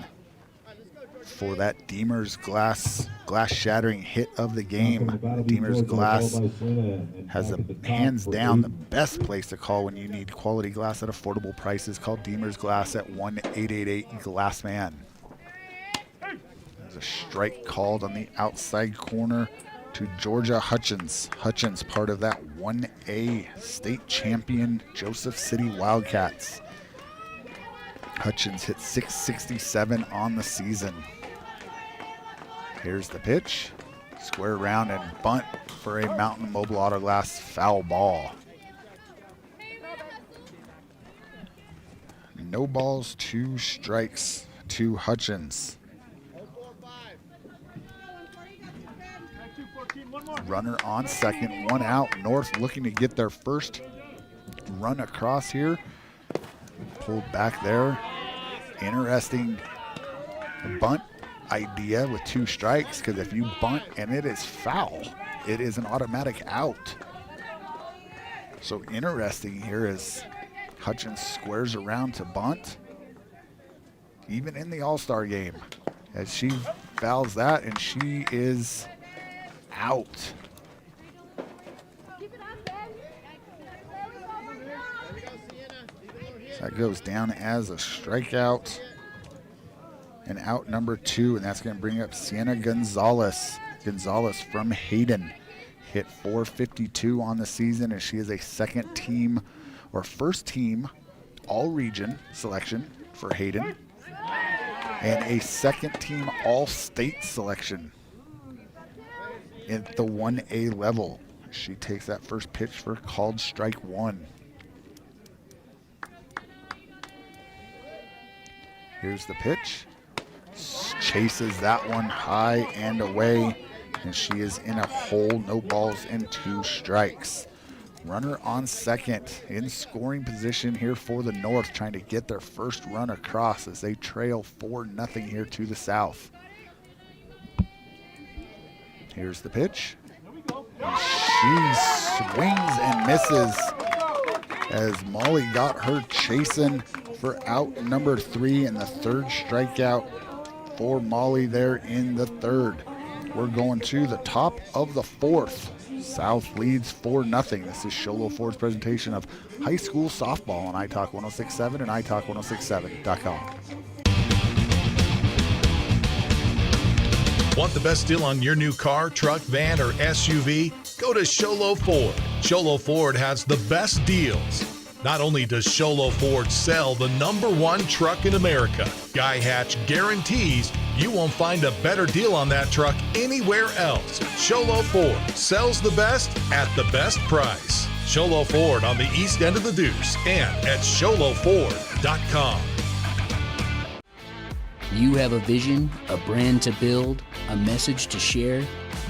for that Deemer's glass shattering hit of the game. Deemer's Glass has a hands down the best place to call when you need quality glass at affordable prices. Call Deemer's Glass at 1-888-GLASSMAN. There's a strike called on the outside corner to Georgia Hutchins. Hutchins, part of that 1A state champion Joseph City Wildcats. Hutchins hit .667 on the season. Here's the pitch. Square round and bunt for a Mountain Mobile Autoglass foul ball. No balls, 2 strikes to Hutchins. Runner on second, 1 out. North looking to get their first run across here. Pulled back there. Interesting bunt idea with 2 strikes, because if you bunt and it is foul, it is an automatic out. So interesting here as Hutchins squares around to bunt, even in the All-Star game, as she fouls that and she is out. So that goes down as a strikeout. And out number 2, and that's going to bring up Sienna Gonzalez. Gonzalez from Hayden hit .452 on the season, and she is a second team or first team all-region selection for Hayden, and a second team all-state selection at the 1A level. She takes that first pitch for called strike 1. Here's the pitch. Chases that one high and away, and she is in a hole. No balls and 2 strikes. Runner on second in scoring position here for the North, trying to get their first run across as they trail 4-0 here to the south. Here's the pitch. And she swings and misses as Molly got her chasing for out number 3 and the 3rd strikeout for Molly there in the 3rd. We're going to the top of the 4th. South leads 4-0. This is Show Low Ford's presentation of high school softball on iTalk 106.7 and iTalk106.7.com. Want the best deal on your new car, truck, van, or SUV? Go to Sholo Ford. Sholo Ford has the best deals. Not only does Sholo Ford sell the #1 truck in America, Guy Hatch guarantees you won't find a better deal on that truck anywhere else. Sholo Ford sells the best at the best price. Sholo Ford on the east end of the Deuce and at sholoford.com. You have a vision, a brand to build, a message to share?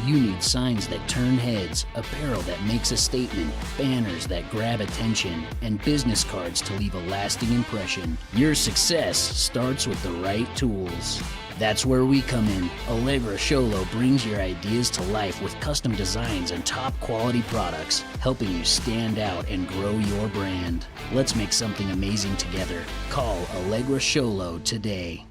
You need signs that turn heads, apparel that makes a statement, banners that grab attention, and business cards to leave a lasting impression. Your success starts with the right tools. That's where we come in. Allegra Sholo brings your ideas to life with custom designs and top quality products, helping you stand out and grow your brand. Let's make something amazing together. Call Allegra Sholo today.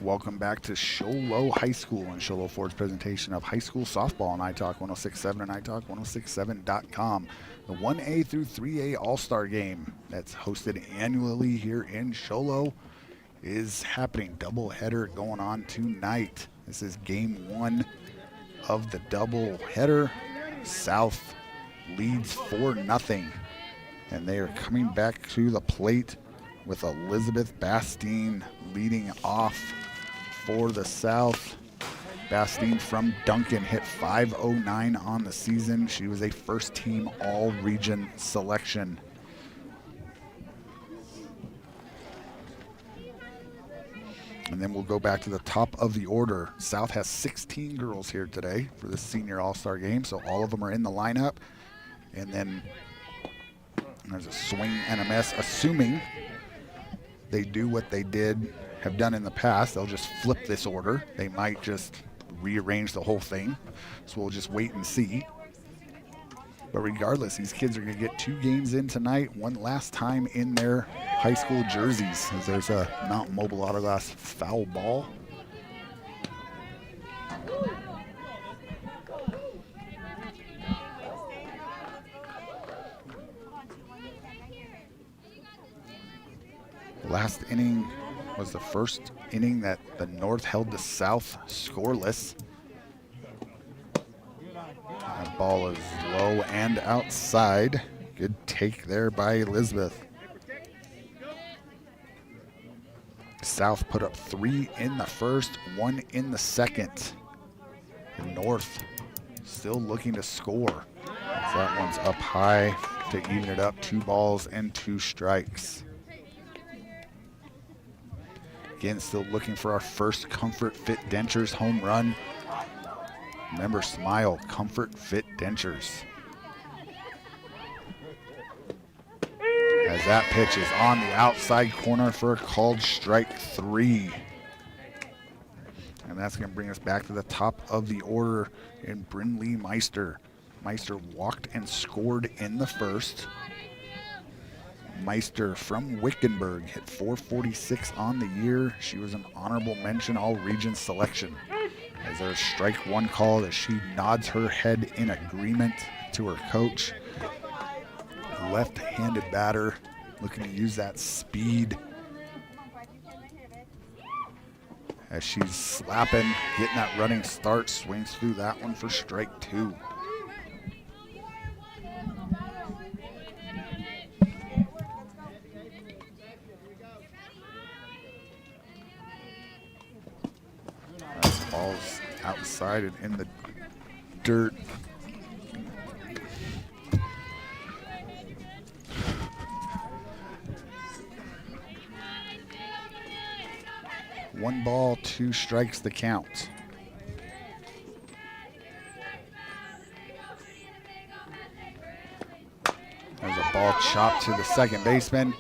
Welcome back to Show Low High School and Show Low Ford's presentation of high school softball on iTalk 106.7 and iTalk106.7.com. The 1A through 3A All-Star Game that's hosted annually here in Show Low is happening. Doubleheader going on tonight. This is game 1 of the doubleheader. South leads 4-0, and they are coming back to the plate with Elizabeth Bastine leading off for the South. Bastine from Duncan hit .509 on the season. She was a first-team all-region selection. And then we'll go back to the top of the order. South has 16 girls here today for the senior all-star game, so all of them are in the lineup. And then there's a swing and a miss, assuming they do what they have done in the past. They'll just flip this order. They might just rearrange the whole thing. So we'll just wait and see. But regardless, these kids are going to get 2 games in tonight, one last time in their high school jerseys, as there's a Mountain Mobile Autoglass foul ball. Last inning was the first inning that the North held the South scoreless. That ball is low and outside. Good take there by Elizabeth. South put up 3 in the first, 1 in the second. The North still looking to score. That one's up high to even it up. 2 balls and 2 strikes. Again, still looking for our first Comfort Fit Dentures home run. Remember, smile, Comfort Fit Dentures. As that pitch is on the outside corner for a called strike 3. And that's going to bring us back to the top of the order in Brynlee Meister. Meister walked and scored in the first. Meister from Wickenburg hit .446 on the year. She was an honorable mention all-region selection. As there's strike 1 call as she nods her head in agreement to her coach. Left-handed batter looking to use that speed as she's slapping, getting that running start, swings through that one for strike 2. Ball's outside and in the dirt. One ball, 2 strikes the count. There's a ball chopped to the second baseman,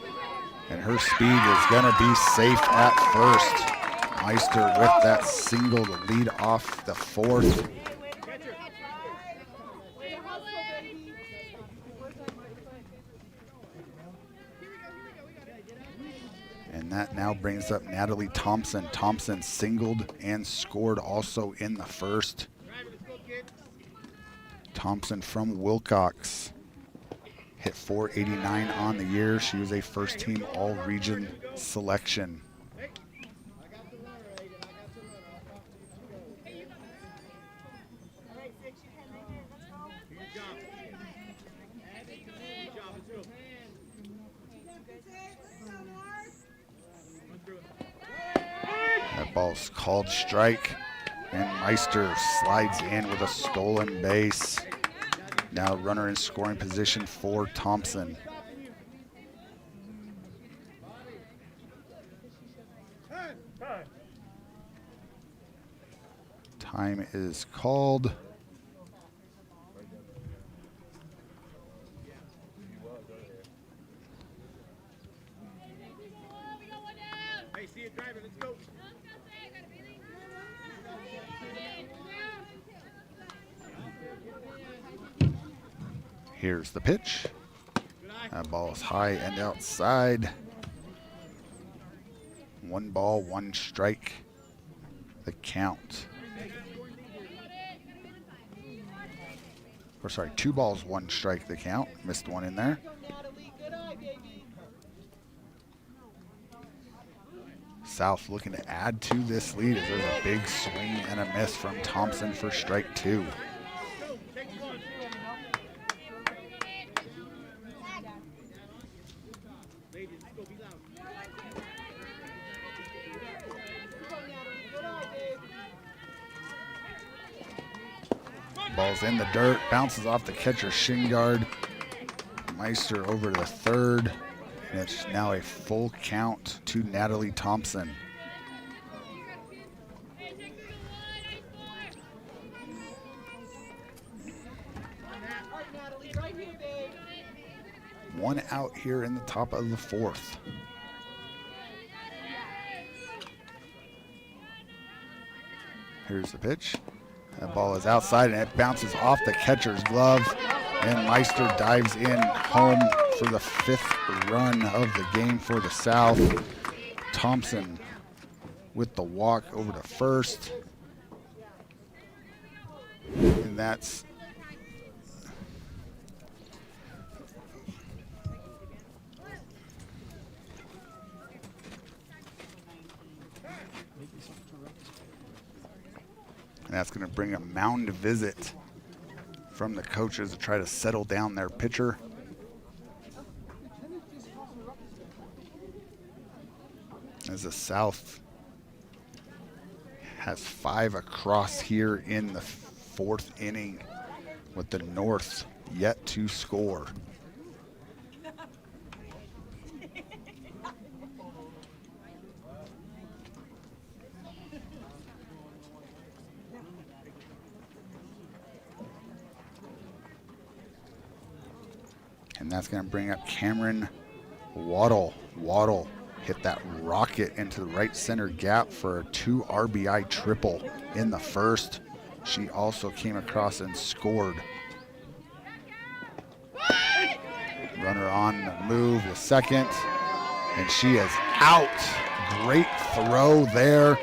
and her speed is going to be safe at first. Meister with that single to lead off the 4th. And that now brings up Natalie Thompson. Thompson singled and scored also in the first. Thompson from Wilcox hit .489 on the year. She was a first-team all-region selection. That ball's called strike, and Meister slides in with a stolen base. Now runner in scoring position for Thompson. Time is called. Here's the pitch. That ball is high and outside. 1 ball, 1 strike. The count. Or sorry, 2 balls, 1 strike. The count. Missed one in there. South looking to add to this lead as there's a big swing and a miss from Thompson for strike 2. Ball's in the dirt, bounces off the catcher's shin guard. Meister over to the third, and it's now a full count to Natalie Thompson. One out here in the top of the 4th. Here's the pitch. That ball is outside and it bounces off the catcher's glove, and Meister dives in home for the 5th run of the game for the South. Thompson with the walk over to first, and that's going to bring a mound visit from the coaches to try to settle down their pitcher. As the South has 5 across here in the 4th inning, with the North yet to score. And that's going to bring up Cameron Waddle. Waddle hit that rocket into the right center gap for a 2 RBI triple in the 1st. She also came across and scored. Runner on the move, the 2nd, and she is out. Great throw there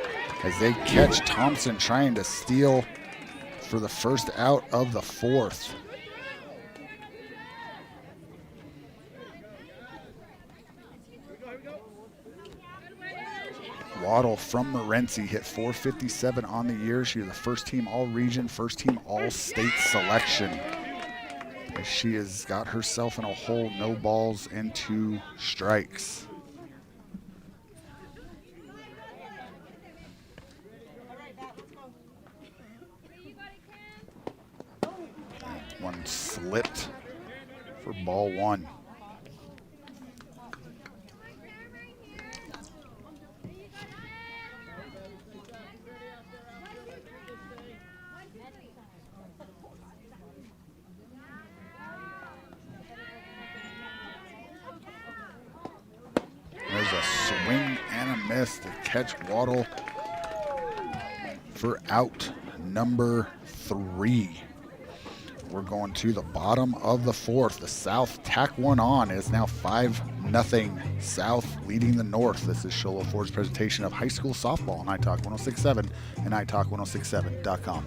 as they catch Thompson trying to steal for the 1st out of the 4th. Waddle from Morenci hit .457 on the year. She was a first-team all-region, first-team all-state selection. As she has got herself in a hole, no balls and 2 strikes. One slipped for ball 1. There's a swing and a miss to catch Waddle for out number 3. We're going to the bottom of the 4th. The South tack one on. It's now 5-0 South leading the North. This is Show Low Ford's presentation of high school softball on iTalk 106.7 and iTalk1067.com.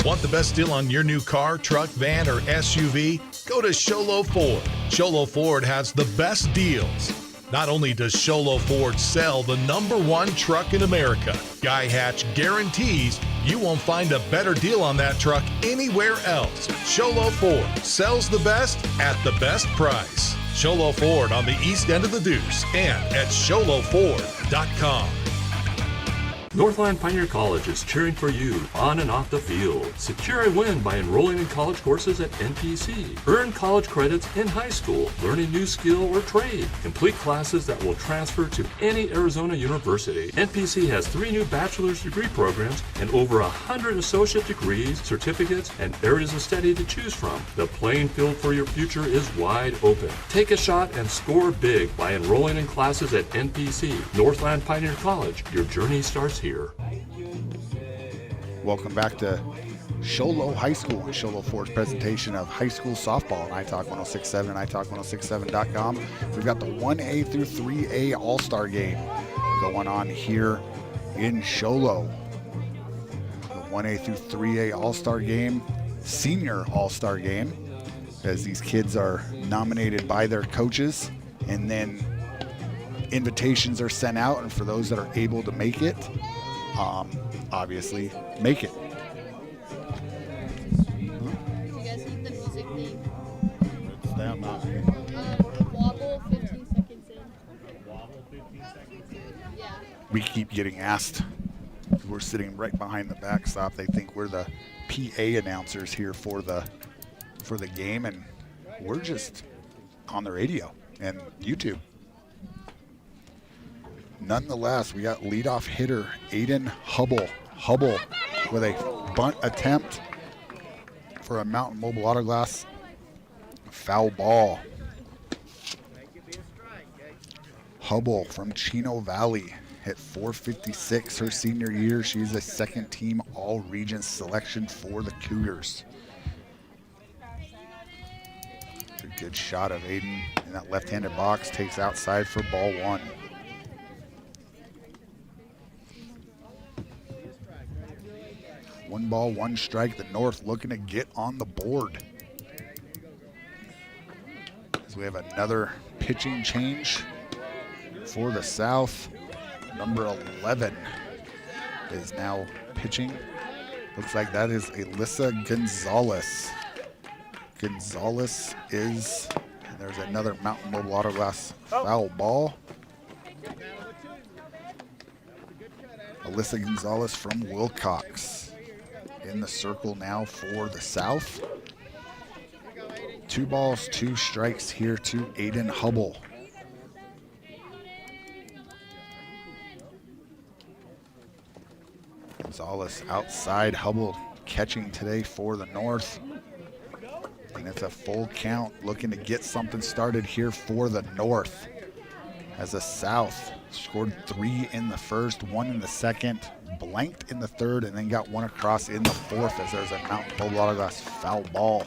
Want the best deal on your new car, truck, van, or SUV? Go to Sholo Ford. Sholo Ford has the best deals. Not only does Sholo Ford sell the #1 truck in America, Guy Hatch guarantees you won't find a better deal on that truck anywhere else. Sholo Ford sells the best at the best price. Sholo Ford on the east end of the Deuce and at sholoford.com. Northland Pioneer College is cheering for you on and off the field. Secure a win by enrolling in college courses at NPC. Earn college credits in high school, learn a new skill or trade. Complete classes that will transfer to any Arizona university. NPC has 3 new bachelor's degree programs and over 100 associate degrees, certificates, and areas of study to choose from. The playing field for your future is wide open. Take a shot and score big by enrolling in classes at NPC. Northland Pioneer College. Your journey starts here. Welcome back to Sholo High School and Sholo Ford's presentation of high school softball on iTalk 106.7 and iTalk106.7.com. We've got the 1A through 3A All-Star Game going on here in Sholo. The 1A through 3A All-Star Game, Senior All-Star Game, as these kids are nominated by their coaches, and then invitations are sent out, and for those that are able to make it, obviously make it. You guys need the music theme. Stand up. Wobble 15 seconds in. Wobble 15 seconds in. Yeah. We keep getting asked. We're sitting right behind the backstop. They think we're the PA announcers here for the game, and we're just on the radio and YouTube. Nonetheless, we got leadoff hitter Aiden Hubble. Hubble with a bunt attempt for a Mountain Mobile Autoglass foul ball. Hubble from Chino Valley hit .456 her senior year. She's a second-team All-Region selection for the Cougars. A good shot of Aiden in that left-handed box, takes outside for ball 1. One ball, one strike. The North looking to get on the board. As we have another pitching change for the South. Number 11 is now pitching. Looks like that is Alyssa Gonzalez. Gonzalez is, and there's another Mountain Mobile Autoglass foul ball. Alyssa Gonzalez from Wilcox in the circle now for the South. 2 balls, 2 strikes here to Aiden Hubble. Gonzalez outside, Hubble catching today for the North. And it's a full count, looking to get something started here for the North. As the South scored 3 in the first, 1 in the second, blanked in the third, and then got 1 across in the fourth as there's a Mountain Mobile Autoglass foul ball.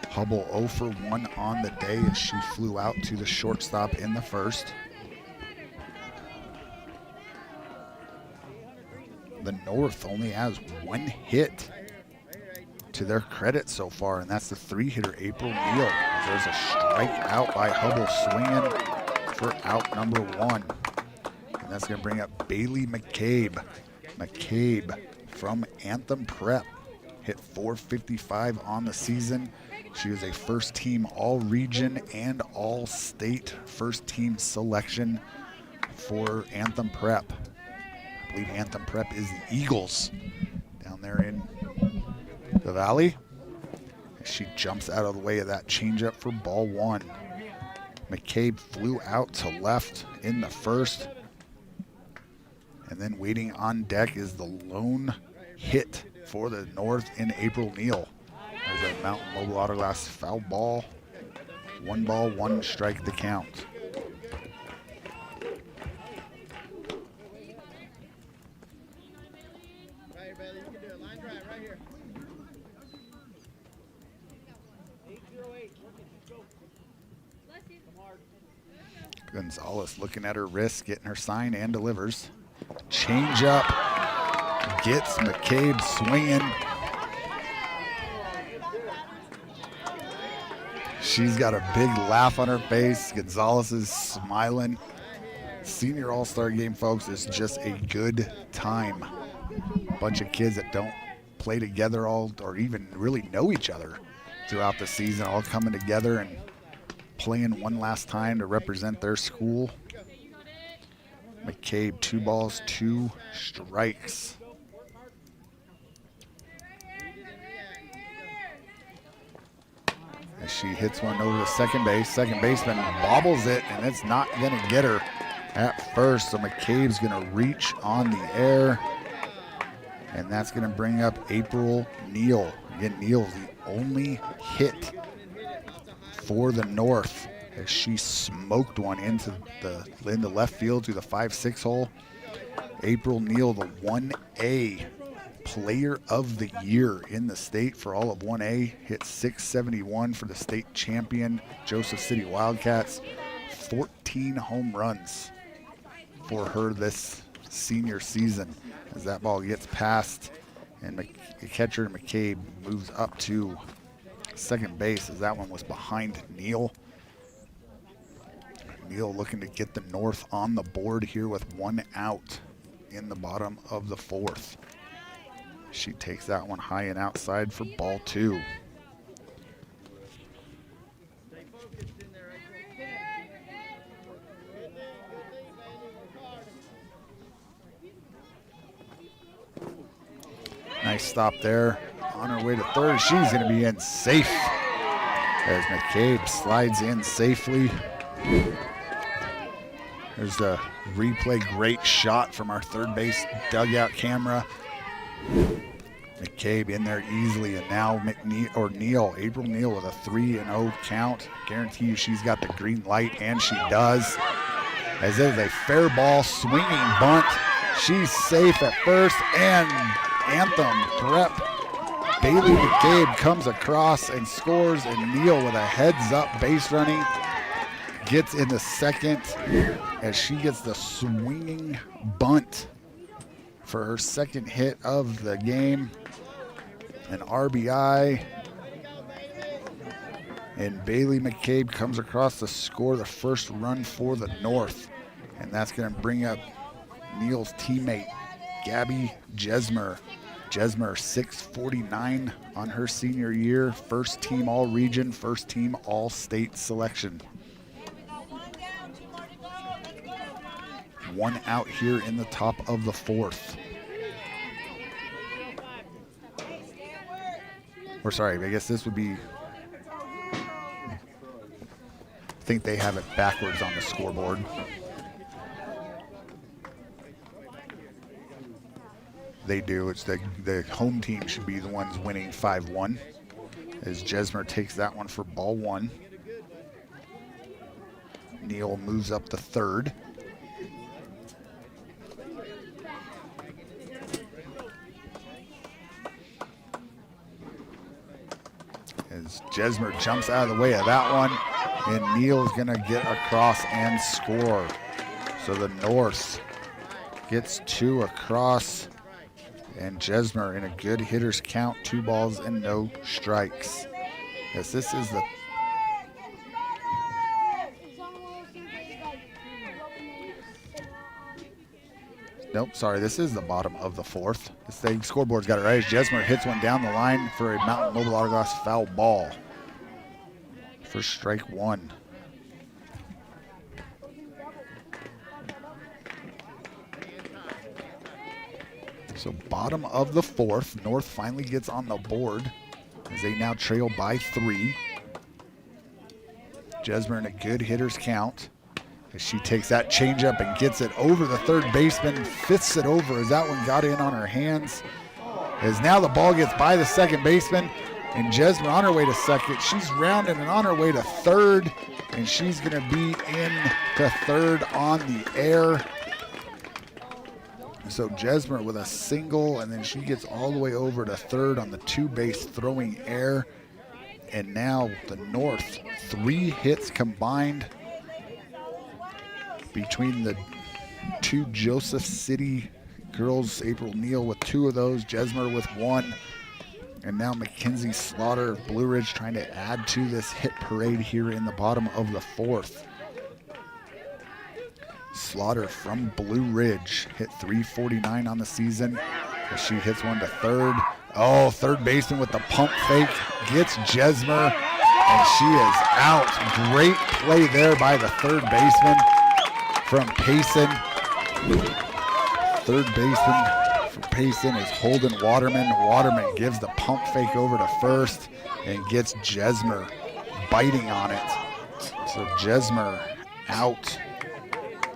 Hubble 0 for 1 on the day as she flew out to the shortstop in the first. The North only has 1 hit to their credit so far, and that's the 3-hitter April Neal. There's a strikeout by Hubble, swinging for out number 1. And that's going to bring up Bailey McCabe. McCabe from Anthem Prep hit .455 on the season. She was a first-team All-Region and All-State first-team selection for Anthem Prep. I believe Anthem Prep is the Eagles down there in the Valley. She jumps out of the way of that changeup for ball 1. McCabe flew out to left in the first. And then waiting on deck is the lone hit for the North in April Neal. There's a Mountain Mobile Autoglass foul ball. 1 ball, 1 strike to count. Gonzalez looking at her wrist, getting her sign, and delivers. change up, gets McCabe swinging. She's got a big laugh on her face. Gonzalez is smiling. Senior All-Star game, folks, is just a good time. A bunch of kids that don't play together all or even really know each other throughout the season, all coming together and playing one last time to represent their school. McCabe, 2 balls, 2 strikes. As she hits one over to second base. Second baseman bobbles it, and it's not going to get her at first. So McCabe's going to reach on the air, and that's going to bring up April Neal. Again, Neal's the only hit for the North as she smoked one into left field to the 5-6 hole. April Neal, the 1A Player of the Year in the state for all of 1A, hit .671 for the state champion Joseph City Wildcats. 14 home runs for her this senior season as that ball gets past, and the catcher McCabe moves up to second base as that one was behind Neal. Neal looking to get the North on the board here with 1 out in the bottom of the 4th. She takes that one high and outside for ball 2. Nice stop there. On her way to third. She's going to be in safe as McCabe slides in safely. There's the replay. Great shot from our third base dugout camera. McCabe in there easily, and now Neal, April Neal with a 3-0 count. Guarantee you she's got the green light, and she does. As it is a fair ball, swinging bunt. She's safe at first, and anthem prep. Bailey McCabe comes across and scores, and Neal with a heads-up base running gets in the second as she gets the swinging bunt for her second hit of the game. An RBI. And Bailey McCabe comes across to score the first run for the North. And that's going to bring up Neal's teammate, Gabby Jesmer. Jesmer, 649 on her senior year. First team all-region, first team all-state selection. 1 out here in the top of the 4th. Or sorry, I guess this would be, I think they have it backwards on the scoreboard. They do. It's the home team should be the ones winning 5-1 as Jesmer takes that one for ball 1. Neal moves up to third. As Jesmer jumps out of the way of that one, and Neal is going to get across and score. So the North gets 2 across, and Jesmer in a good hitter's count, 2 balls and no strikes. As this is the Nope, sorry, this is the bottom of the 4th. This thing, scoreboard's got it right. As Jesmer hits one down the line for a Mountain Mobile Autoglass foul ball for strike 1. So bottom of the 4th, North finally gets on the board as they now trail by 3. Jesmer in a good hitter's count as she takes that changeup and gets it over the third baseman, fists it over as that one got in on her hands. As now the ball gets by the second baseman, and Jesmer on her way to second. She's rounding and on her way to third, and she's going to be in to third on the air. So Jesmer with a single, and then she gets all the way over to third on the 2-base throwing air. And now the North, 3 hits combined between the 2 Joseph City girls, April Neal with 2 of those, Jesmer with 1. And now Mackenzie Slaughter of Blue Ridge trying to add to this hit parade here in the bottom of the 4th. Slaughter from Blue Ridge hit .349 on the season. As she hits one to third. Oh, third baseman with the pump fake gets Jesmer, and she is out. Great play there by the third baseman from Payson. Third baseman for Payson is Holden Waterman. Waterman gives the pump fake over to first and gets Jesmer biting on it. So Jesmer out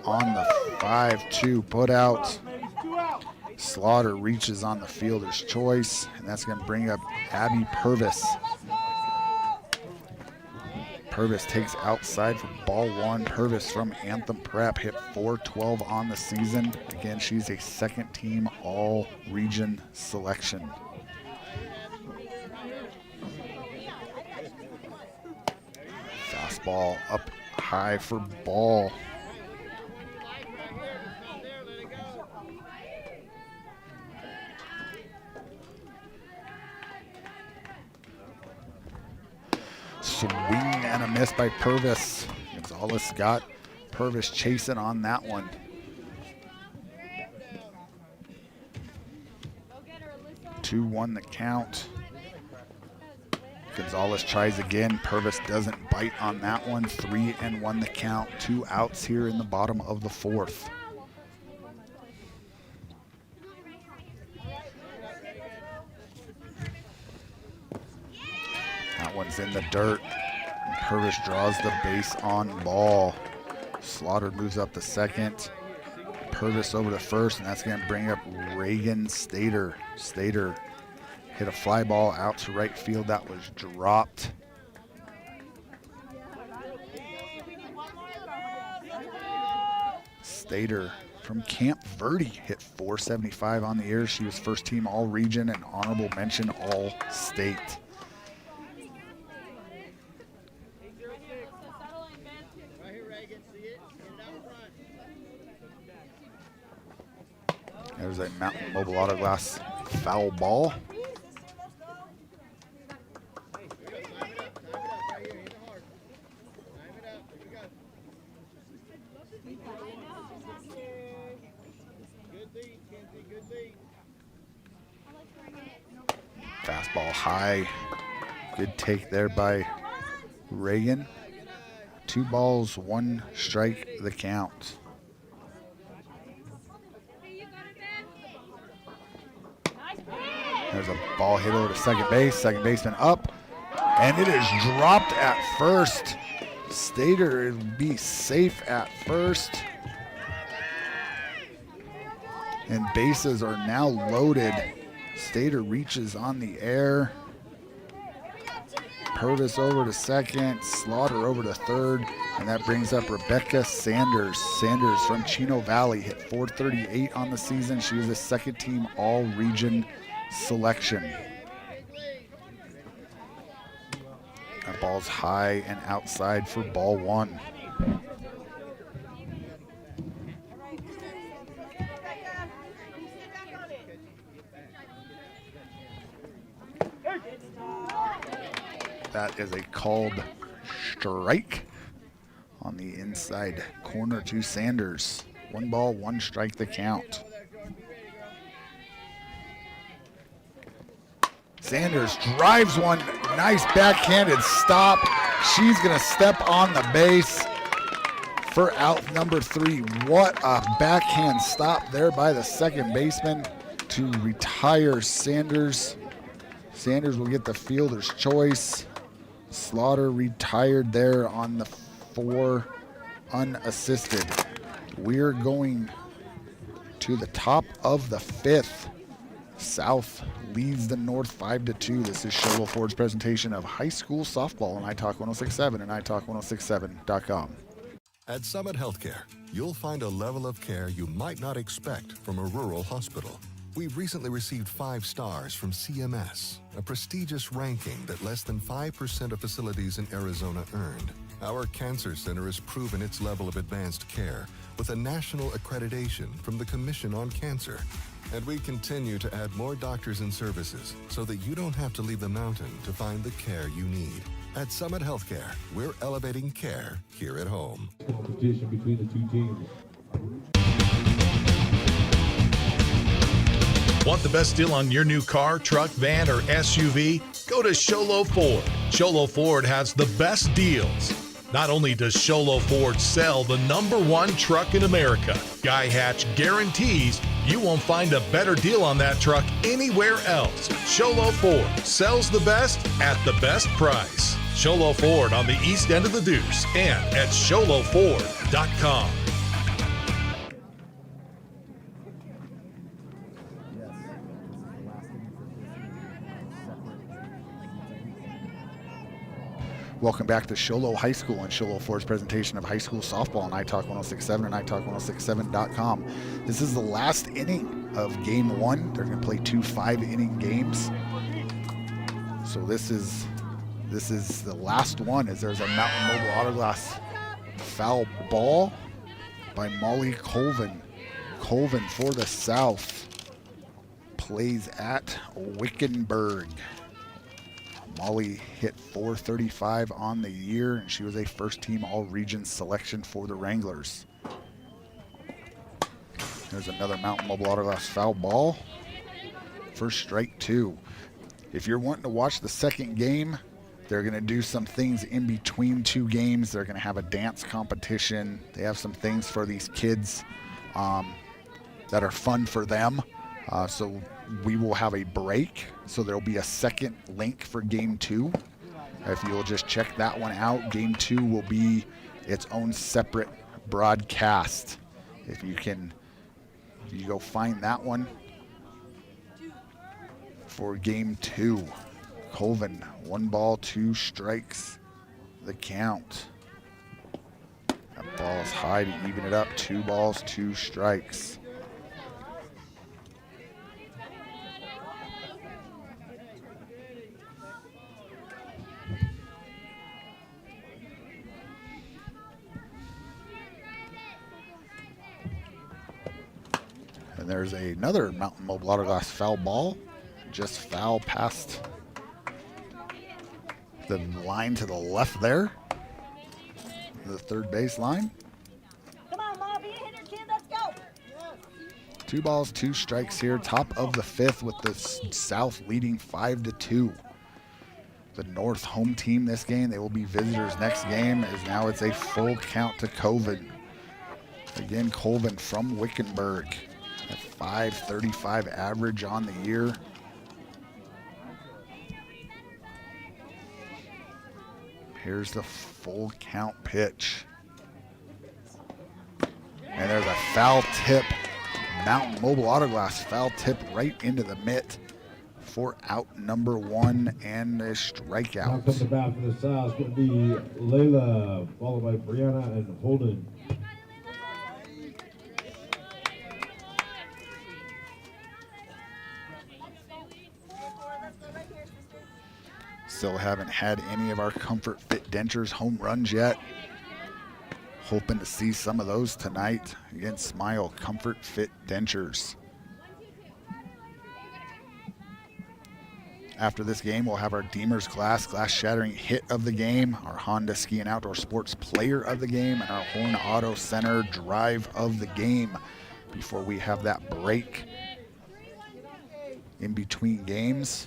on the 5-2 put out. Slaughter reaches on the fielder's choice, and that's going to bring up Abby Purvis. Purvis takes outside for ball 1. Purvis from Anthem Prep hit .412 on the season. Again, she's a second-team all-region selection. Fastball up high for ball. Swing and a miss by Purvis. Gonzalez got Purvis chasing on that one. Two, 1 the count. Gonzalez tries again. Purvis doesn't bite on that one. 3-1 the count. 2 outs here in the bottom of the 4th. That one's in the dirt. And Purvis draws the base on ball. Slaughter moves up to second. Purvis over to first, and that's going to bring up Reagan Stater. Stater hit a fly ball out to right field that was dropped. Stater from Camp Verde hit .475 on the year. She was first team all-region and honorable mention all-state. There's a Mountain Mobile Auto Glass foul ball. Fastball high. Good take there by Reagan. 2 balls, 1 strike, the count. There's a ball hit over to second base. Second baseman up. And it is dropped at first. Stater will be safe at first. And bases are now loaded. Stater reaches on the air. Purvis over to second. Slaughter over to third. And that brings up Rebecca Sanders. Sanders from Chino Valley hit .438 on the season. She was a second team all-region selection. That ball's high and outside for ball 1. That is a called strike on the inside corner to Sanders. 1 ball, 1 strike, the count. Sanders drives one, nice backhanded stop. She's gonna step on the base for out number 3. What a backhand stop there by the second baseman to retire Sanders. Sanders will get the fielder's choice. Slaughter retired there on the 4 unassisted. We're going to the top of the 5th. South leads the North 5-2. This is Shovel Ford's presentation of high school softball on iTalk 1067 and iTalk1067.com. At Summit Healthcare, you'll find a level of care you might not expect from a rural hospital. We've recently received 5 stars from CMS, a prestigious ranking that less than 5% of facilities in Arizona earned. Our cancer center has proven its level of advanced care with a national accreditation from the Commission on Cancer. And we continue to add more doctors and services so that you don't have to leave the mountain to find the care you need. At Summit Healthcare, we're elevating care here at home. Competition between the two teams. Want the best deal on your new car, truck, van, or SUV? Go to Sholo Ford. Sholo Ford has the best deals. Not only does Sholo Ford sell the #1 truck in America, Guy Hatch guarantees you won't find a better deal on that truck anywhere else. Sholo Ford sells the best at the best price. Sholo Ford on the east end of the Deuce and at sholoford.com. Welcome back to Sholo High School and Sholo Ford's presentation of high school softball on iTalk 1067 and iTalk1067.com. This is the last inning of Game 1. They're going to play 2 5-inning games. So this is the last one, as there's a Mountain Mobile Autoglass foul ball by Molly Colvin. Colvin for the South plays at Wickenburg. Molly hit .435 on the year, and she was a first-team All-Region selection for the Wranglers. There's another Mountain Mobile Autoglass foul ball. First strike 2. If you're wanting to watch the second game, they're going to do some things in between 2 games. They're going to have a dance competition. They have some things for these kids that are fun for them. So we will have a break. So there'll be a second link for Game 2. If you'll just check that one out, Game 2 will be its own separate broadcast. If you go find that one for Game 2. Colvin, 1 ball, 2 strikes, the count. That ball is high to even it up. 2 balls, 2 strikes. And there's another Mountain Mobile Autoglass foul ball. Just foul past the line to the left there. The third base line. Come on, Mom, be a hitter, kid. Let's go. 2 balls, 2 strikes here. Top of the 5th with the South leading 5-2. The North home team this game. They will be visitors next game, as now it's a full count to Colvin. Again, Colvin from Wickenburg. At .535 average on the year. Here's the full count pitch. And there's a foul tip. Mountain Mobile Autoglass foul tip right into the mitt for out number 1 and a strikeout. Now comes the bat for the South. It's going to be Layla, followed by Brianna and Holden. Still haven't had any of our Comfort Fit Dentures home runs yet. Hoping to see some of those tonight against Smile Comfort Fit Dentures. After this game, we'll have our Deemer's glass shattering hit of the game, our Honda Ski and Outdoor Sports player of the game, and our Horn Auto Center drive of the game before we have that break in between games.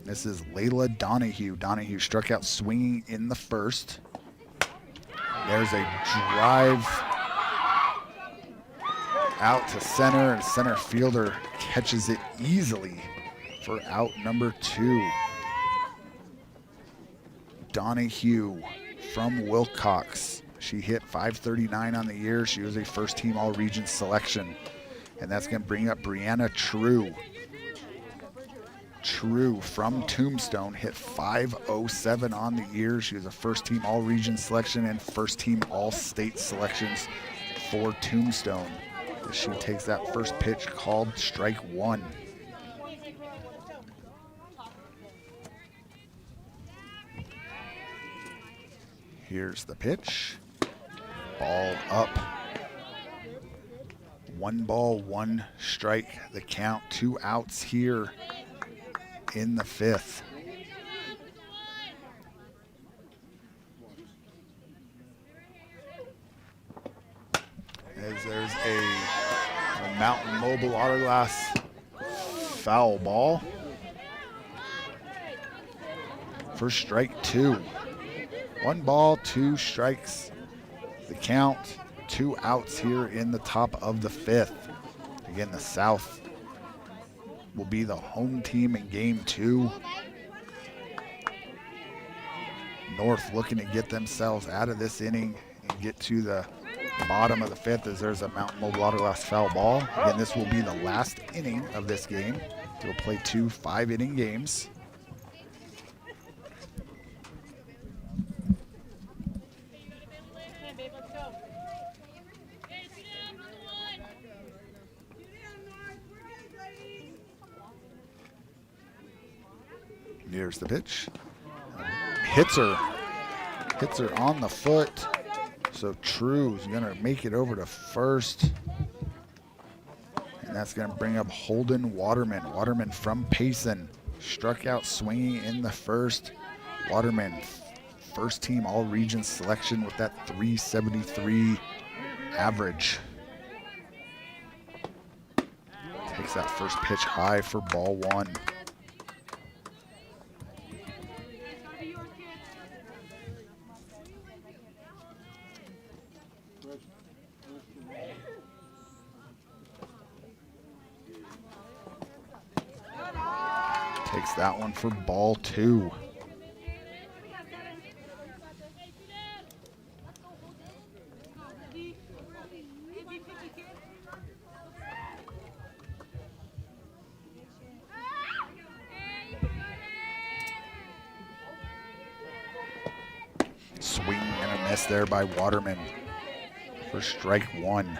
This is Layla Donahue. Donahue struck out swinging in the first. There's a drive out to center, and center fielder catches it easily for out number 2. Donahue from Wilcox. She hit .539 on the year. She was a first-team All-Region selection. And that's going to bring up Brianna True. True from Tombstone hit .507 on the year. She was a first-team All-Region selection and first-team All-State selections for Tombstone. As she takes that first pitch called strike 1. Here's the pitch. Ball up. 1 ball, 1 strike, the count, 2 outs here in the 5th. As there's a Mountain Mobile Autoglass foul ball. For strike 2. 1 ball, 2 strikes, the count, 2 outs here in the top of the 5th. Again, the South will be the home team in game 2. North looking to get themselves out of this inning and get to the bottom of the 5th as there's a Mountain Mobile Autoglass foul ball. Again, this will be the last inning of this game. We'll play 2 5-inning games. Here's the pitch. Hits her on the foot. So True's gonna make it over to first. And that's gonna bring up Holden Waterman. Waterman from Payson. Struck out swinging in the first. Waterman, first team all region selection with that 373 average. Takes that first pitch high for ball 1. Takes that one for ball 2. Swing and a miss there by Waterman for strike 1.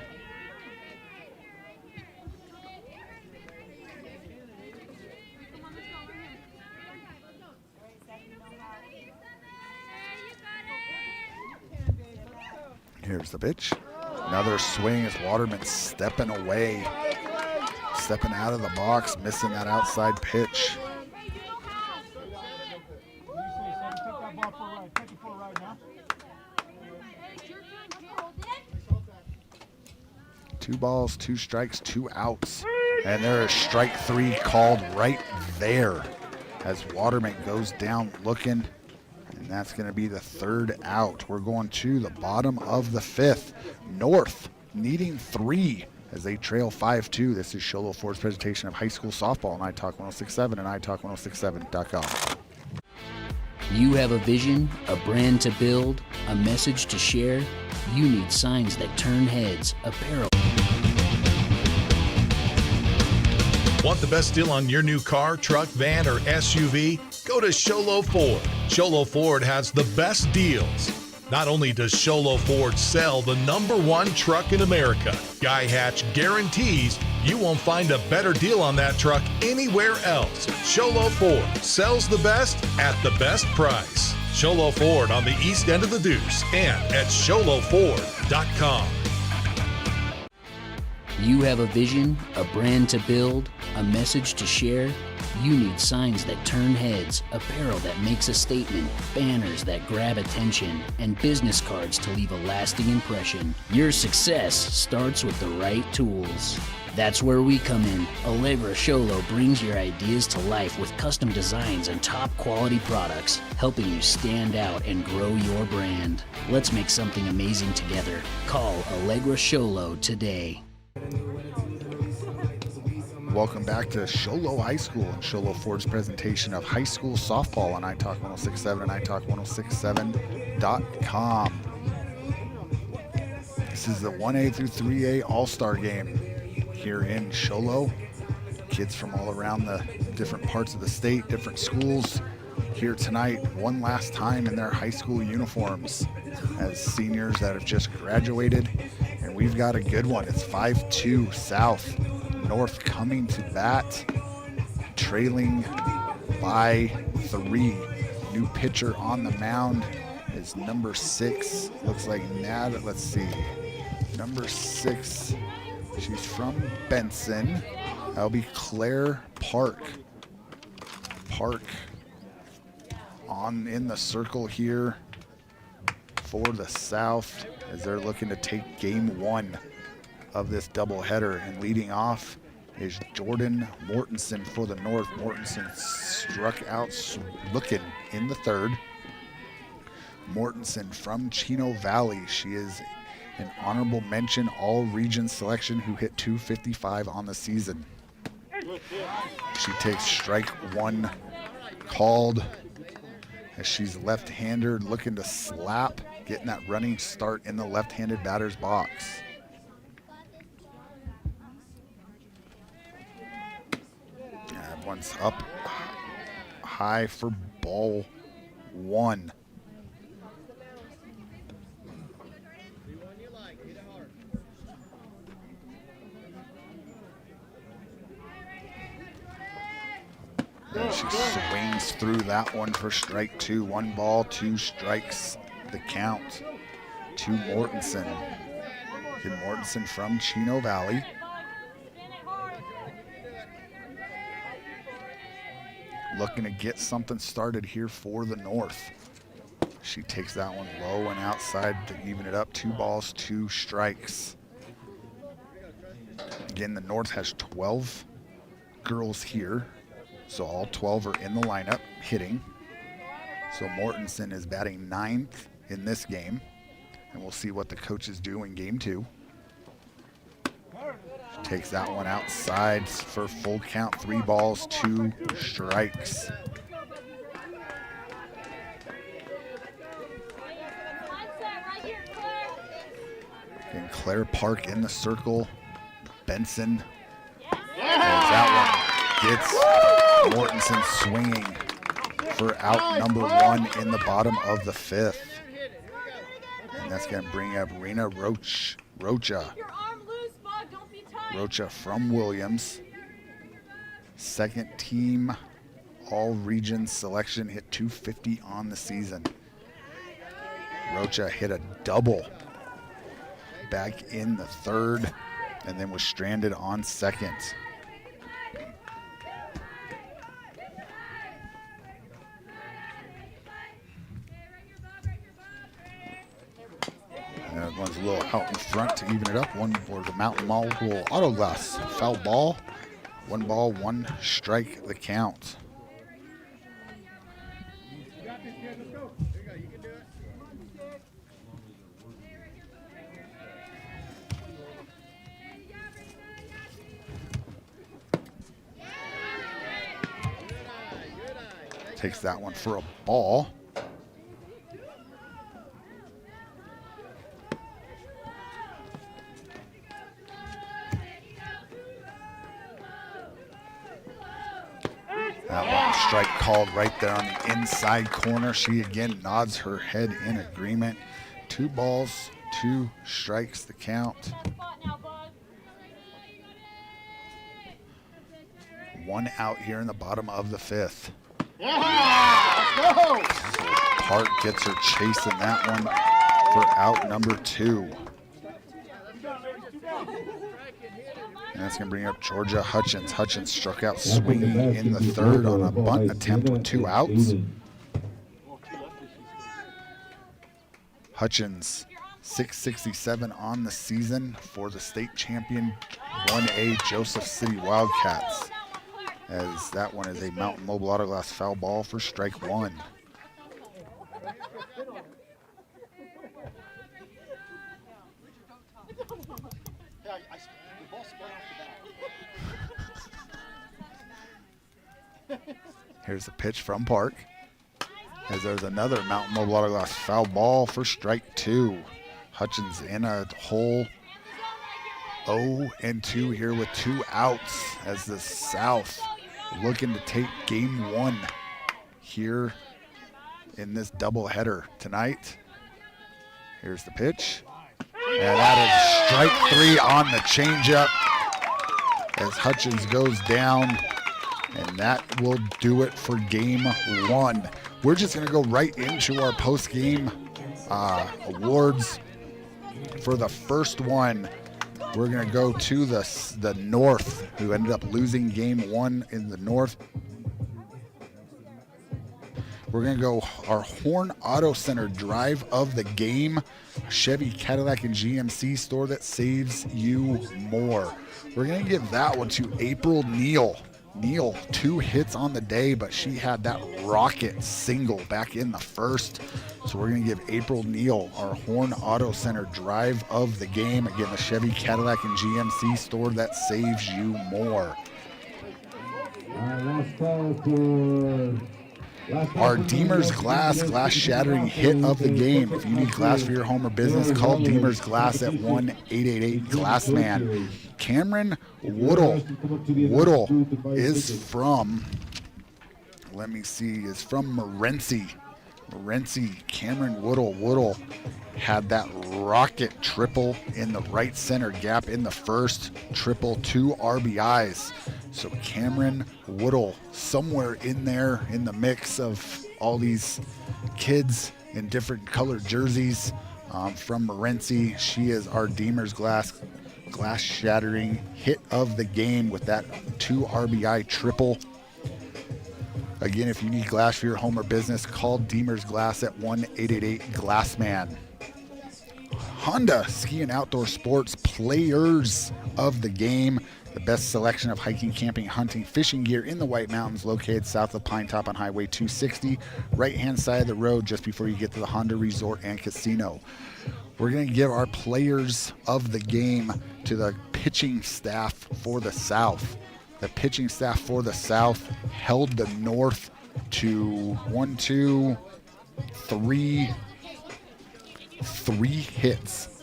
Here's the pitch. Another swing as Waterman stepping away, stepping out of the box, missing that outside pitch. Two balls, 2 strikes, 2 outs. And there is strike 3 called right there as Waterman goes down looking. And that's going to be the 3rd out. We're going to the bottom of the 5th. North needing 3 as they trail 5-2. This is Show Low Ford's presentation of high school softball on iTalk 1067 and iTalk1067.com. You have a vision, a brand to build, a message to share. You need signs that turn heads, apparel. Want the best deal on your new car, truck, van, or SUV? Go to Sholo Ford. Sholo Ford has the best deals. Not only does Sholo Ford sell the #1 truck in America, Guy Hatch guarantees you won't find a better deal on that truck anywhere else. Sholo Ford sells the best at the best price. Sholo Ford on the east end of the Deuce and at sholoford.com. You have a vision, a brand to build, a message to share. You need signs that turn heads, apparel that makes a statement, banners that grab attention, and business cards to leave a lasting impression. Your success starts with the right tools. That's where we come in. Allegra Sholo brings your ideas to life with custom designs and top quality products, helping you stand out and grow your brand. Let's make something amazing together. Call Allegra Sholo today. Welcome back to Sholo High School and Sholo Ford's presentation of high school softball on iTalk 1067 and iTalk1067.com. This is the 1A through 3A All-Star game here in Sholo. Kids from all around the different parts of the state, different schools here tonight one last time in their high school uniforms as seniors that have just graduated. And we've got a good one. It's 5-2 South. North coming to bat, trailing by 3. New pitcher on the mound is number 6. Looks like Nad. Let's see. Number 6 She's from Benson. That'll be Claire Park. Park on in the circle here for the South as they're looking to take game 1 of this doubleheader. And leading off is Jordan Mortensen for the North. Mortensen struck out looking in the third. Mortensen from Chino Valley. She is an honorable mention all-region selection who hit 255 on the season. She takes strike 1 called as she's left-handed, looking to slap, getting that running start in the left-handed batter's box. That one's up high for ball 1. And she swings through that one for strike 2. 1 ball, 2 strikes, the count to Mortensen. Again, Mortensen from Chino Valley. Looking to get something started here for the North. She takes that one low and outside to even it up. 2 balls, 2 strikes. Again, the North has 12 girls here. So all 12 are in the lineup hitting. So Mortensen is batting 9th in this game. And we'll see what the coaches do in game 2. She takes that one outside for full count. 3 balls, 2 strikes. And Claire Park in the circle. Benson. That one gets Mortensen swinging for out number 1 in the bottom of the 5th. And that's going to bring up Rena Rocha. Rocha from Williams. Second team all-region selection, hit 250 on the season. Rocha hit a double back in the 3rd and then was stranded on 2nd. And one's a little out in front to even it up. One for the Mountain Mall will auto glass. Foul ball. 1 ball, 1 strike, the count. Takes that one for a ball. That one strike called right there on the inside corner. She again nods her head in agreement. 2 balls, 2 strikes, the count. 1 out here in the bottom of the 5th. Park gets her chasing that one for out number 2. And that's going to bring up Georgia Hutchins. Hutchins struck out swinging in the 3rd on a bunt attempt with 2 outs. Hutchins, 667 on the season for the state champion 1A Joseph City Wildcats. As that one is a Mountain Mobile Auto Glass foul ball for strike 1. Here's the pitch from Park. As there's another Mountain Mobile Auto Glass foul ball for strike 2. Hutchins in a hole. 0-2 here with 2 outs as the South looking to take game 1 here in this doubleheader tonight. Here's the pitch. And that is strike 3 on the changeup as Hutchins goes down. And that will do it for game 1. We're just going to go right into our post-game awards. For the first one, We're going to go to the North, who ended up losing game 1 in the North. We're going to go our Horn Auto Center drive of the game, Chevy, Cadillac, and GMC store that saves you more. We're going to give that one to April Neal. Neal, 2 hits on the day, but she had that rocket single back in the first. So we're going to give April Neal our Horn Auto Center drive of the game. Again, the Chevy, Cadillac, and GMC store that saves you more. Last call for... Our Deemer's glass shattering hit of the game. If you need glass for your home or business, call Deemer's Glass at 1-888-GLASSMAN. Cameron Woodle. Woodle is from, is from Morenci. Cameron Woodle. Woodle had that rocket triple in the right center gap in the first, triple, 2 RBIs. So Cameron Woodle, somewhere in there in the mix of all these kids in different colored jerseys from Morenci. She is our Deemer's glass shattering hit of the game with that 2 RBI triple. Again, if you need glass for your home or business, call Deemer's Glass at 1-888-GLASSMAN. Honda Ski and Outdoor Sports players of the game. The best selection of hiking, camping, hunting, fishing gear in the White Mountains, located south of Pine Top on Highway 260, right-hand side of the road just before you get to the Honda Resort and Casino. We're going to give our players of the game to the pitching staff for the South. The pitching staff for the South held the North to 3 hits,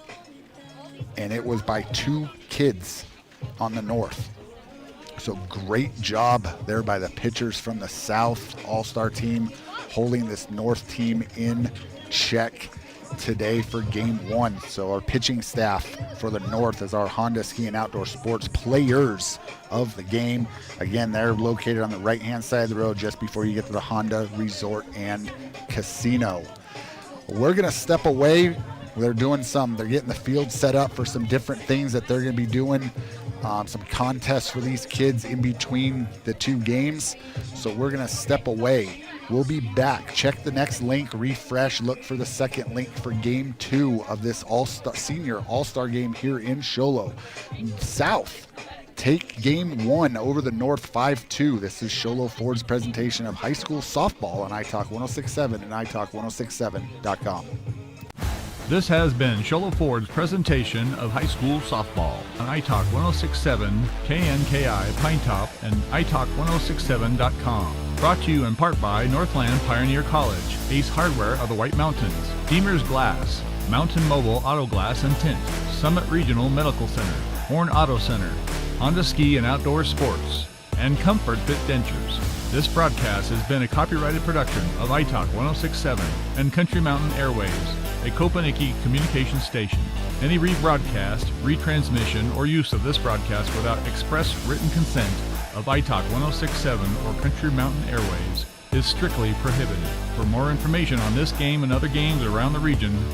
and it was by 2 kids on the North. So great job there by the pitchers from the South All-Star team, holding this North team in check today for game 1. So our pitching staff for the North is our Honda Ski and Outdoor Sports players of the game. Again, they're located on the right-hand side of the road just before you get to the Honda Resort and Casino. We're going to step away. They're getting the field set up for some different things that they're going to be doing. Some contests for these kids in between the 2 games. So we're going to step away. We'll be back. Check the next link, refresh, look for the second link for game 2 of this senior All-Star game here in Show Low. South take game 1 over the North 5-2. This is Show Low Ford's presentation of high school softball on iTalk 106.7 and iTalk106.7.com. This has been Show Low Ford's presentation of high school softball on iTalk 106.7, KNKI Pine Top, and iTalk1067.com. Brought to you in part by Northland Pioneer College, Ace Hardware of the White Mountains, Deemer's Glass, Mountain Mobile Auto Glass and Tint, Summit Regional Medical Center, Horn Auto Center, Honda Ski and Outdoor Sports, and Comfort Fit Dentures. This broadcast has been a copyrighted production of iTalk 106.7 and Country Mountain Airways, a Kopaniki communication station. Any rebroadcast, retransmission, or use of this broadcast without express written consent of iTalk 106.7 or Country Mountain Airways is strictly prohibited. For more information on this game and other games around the region,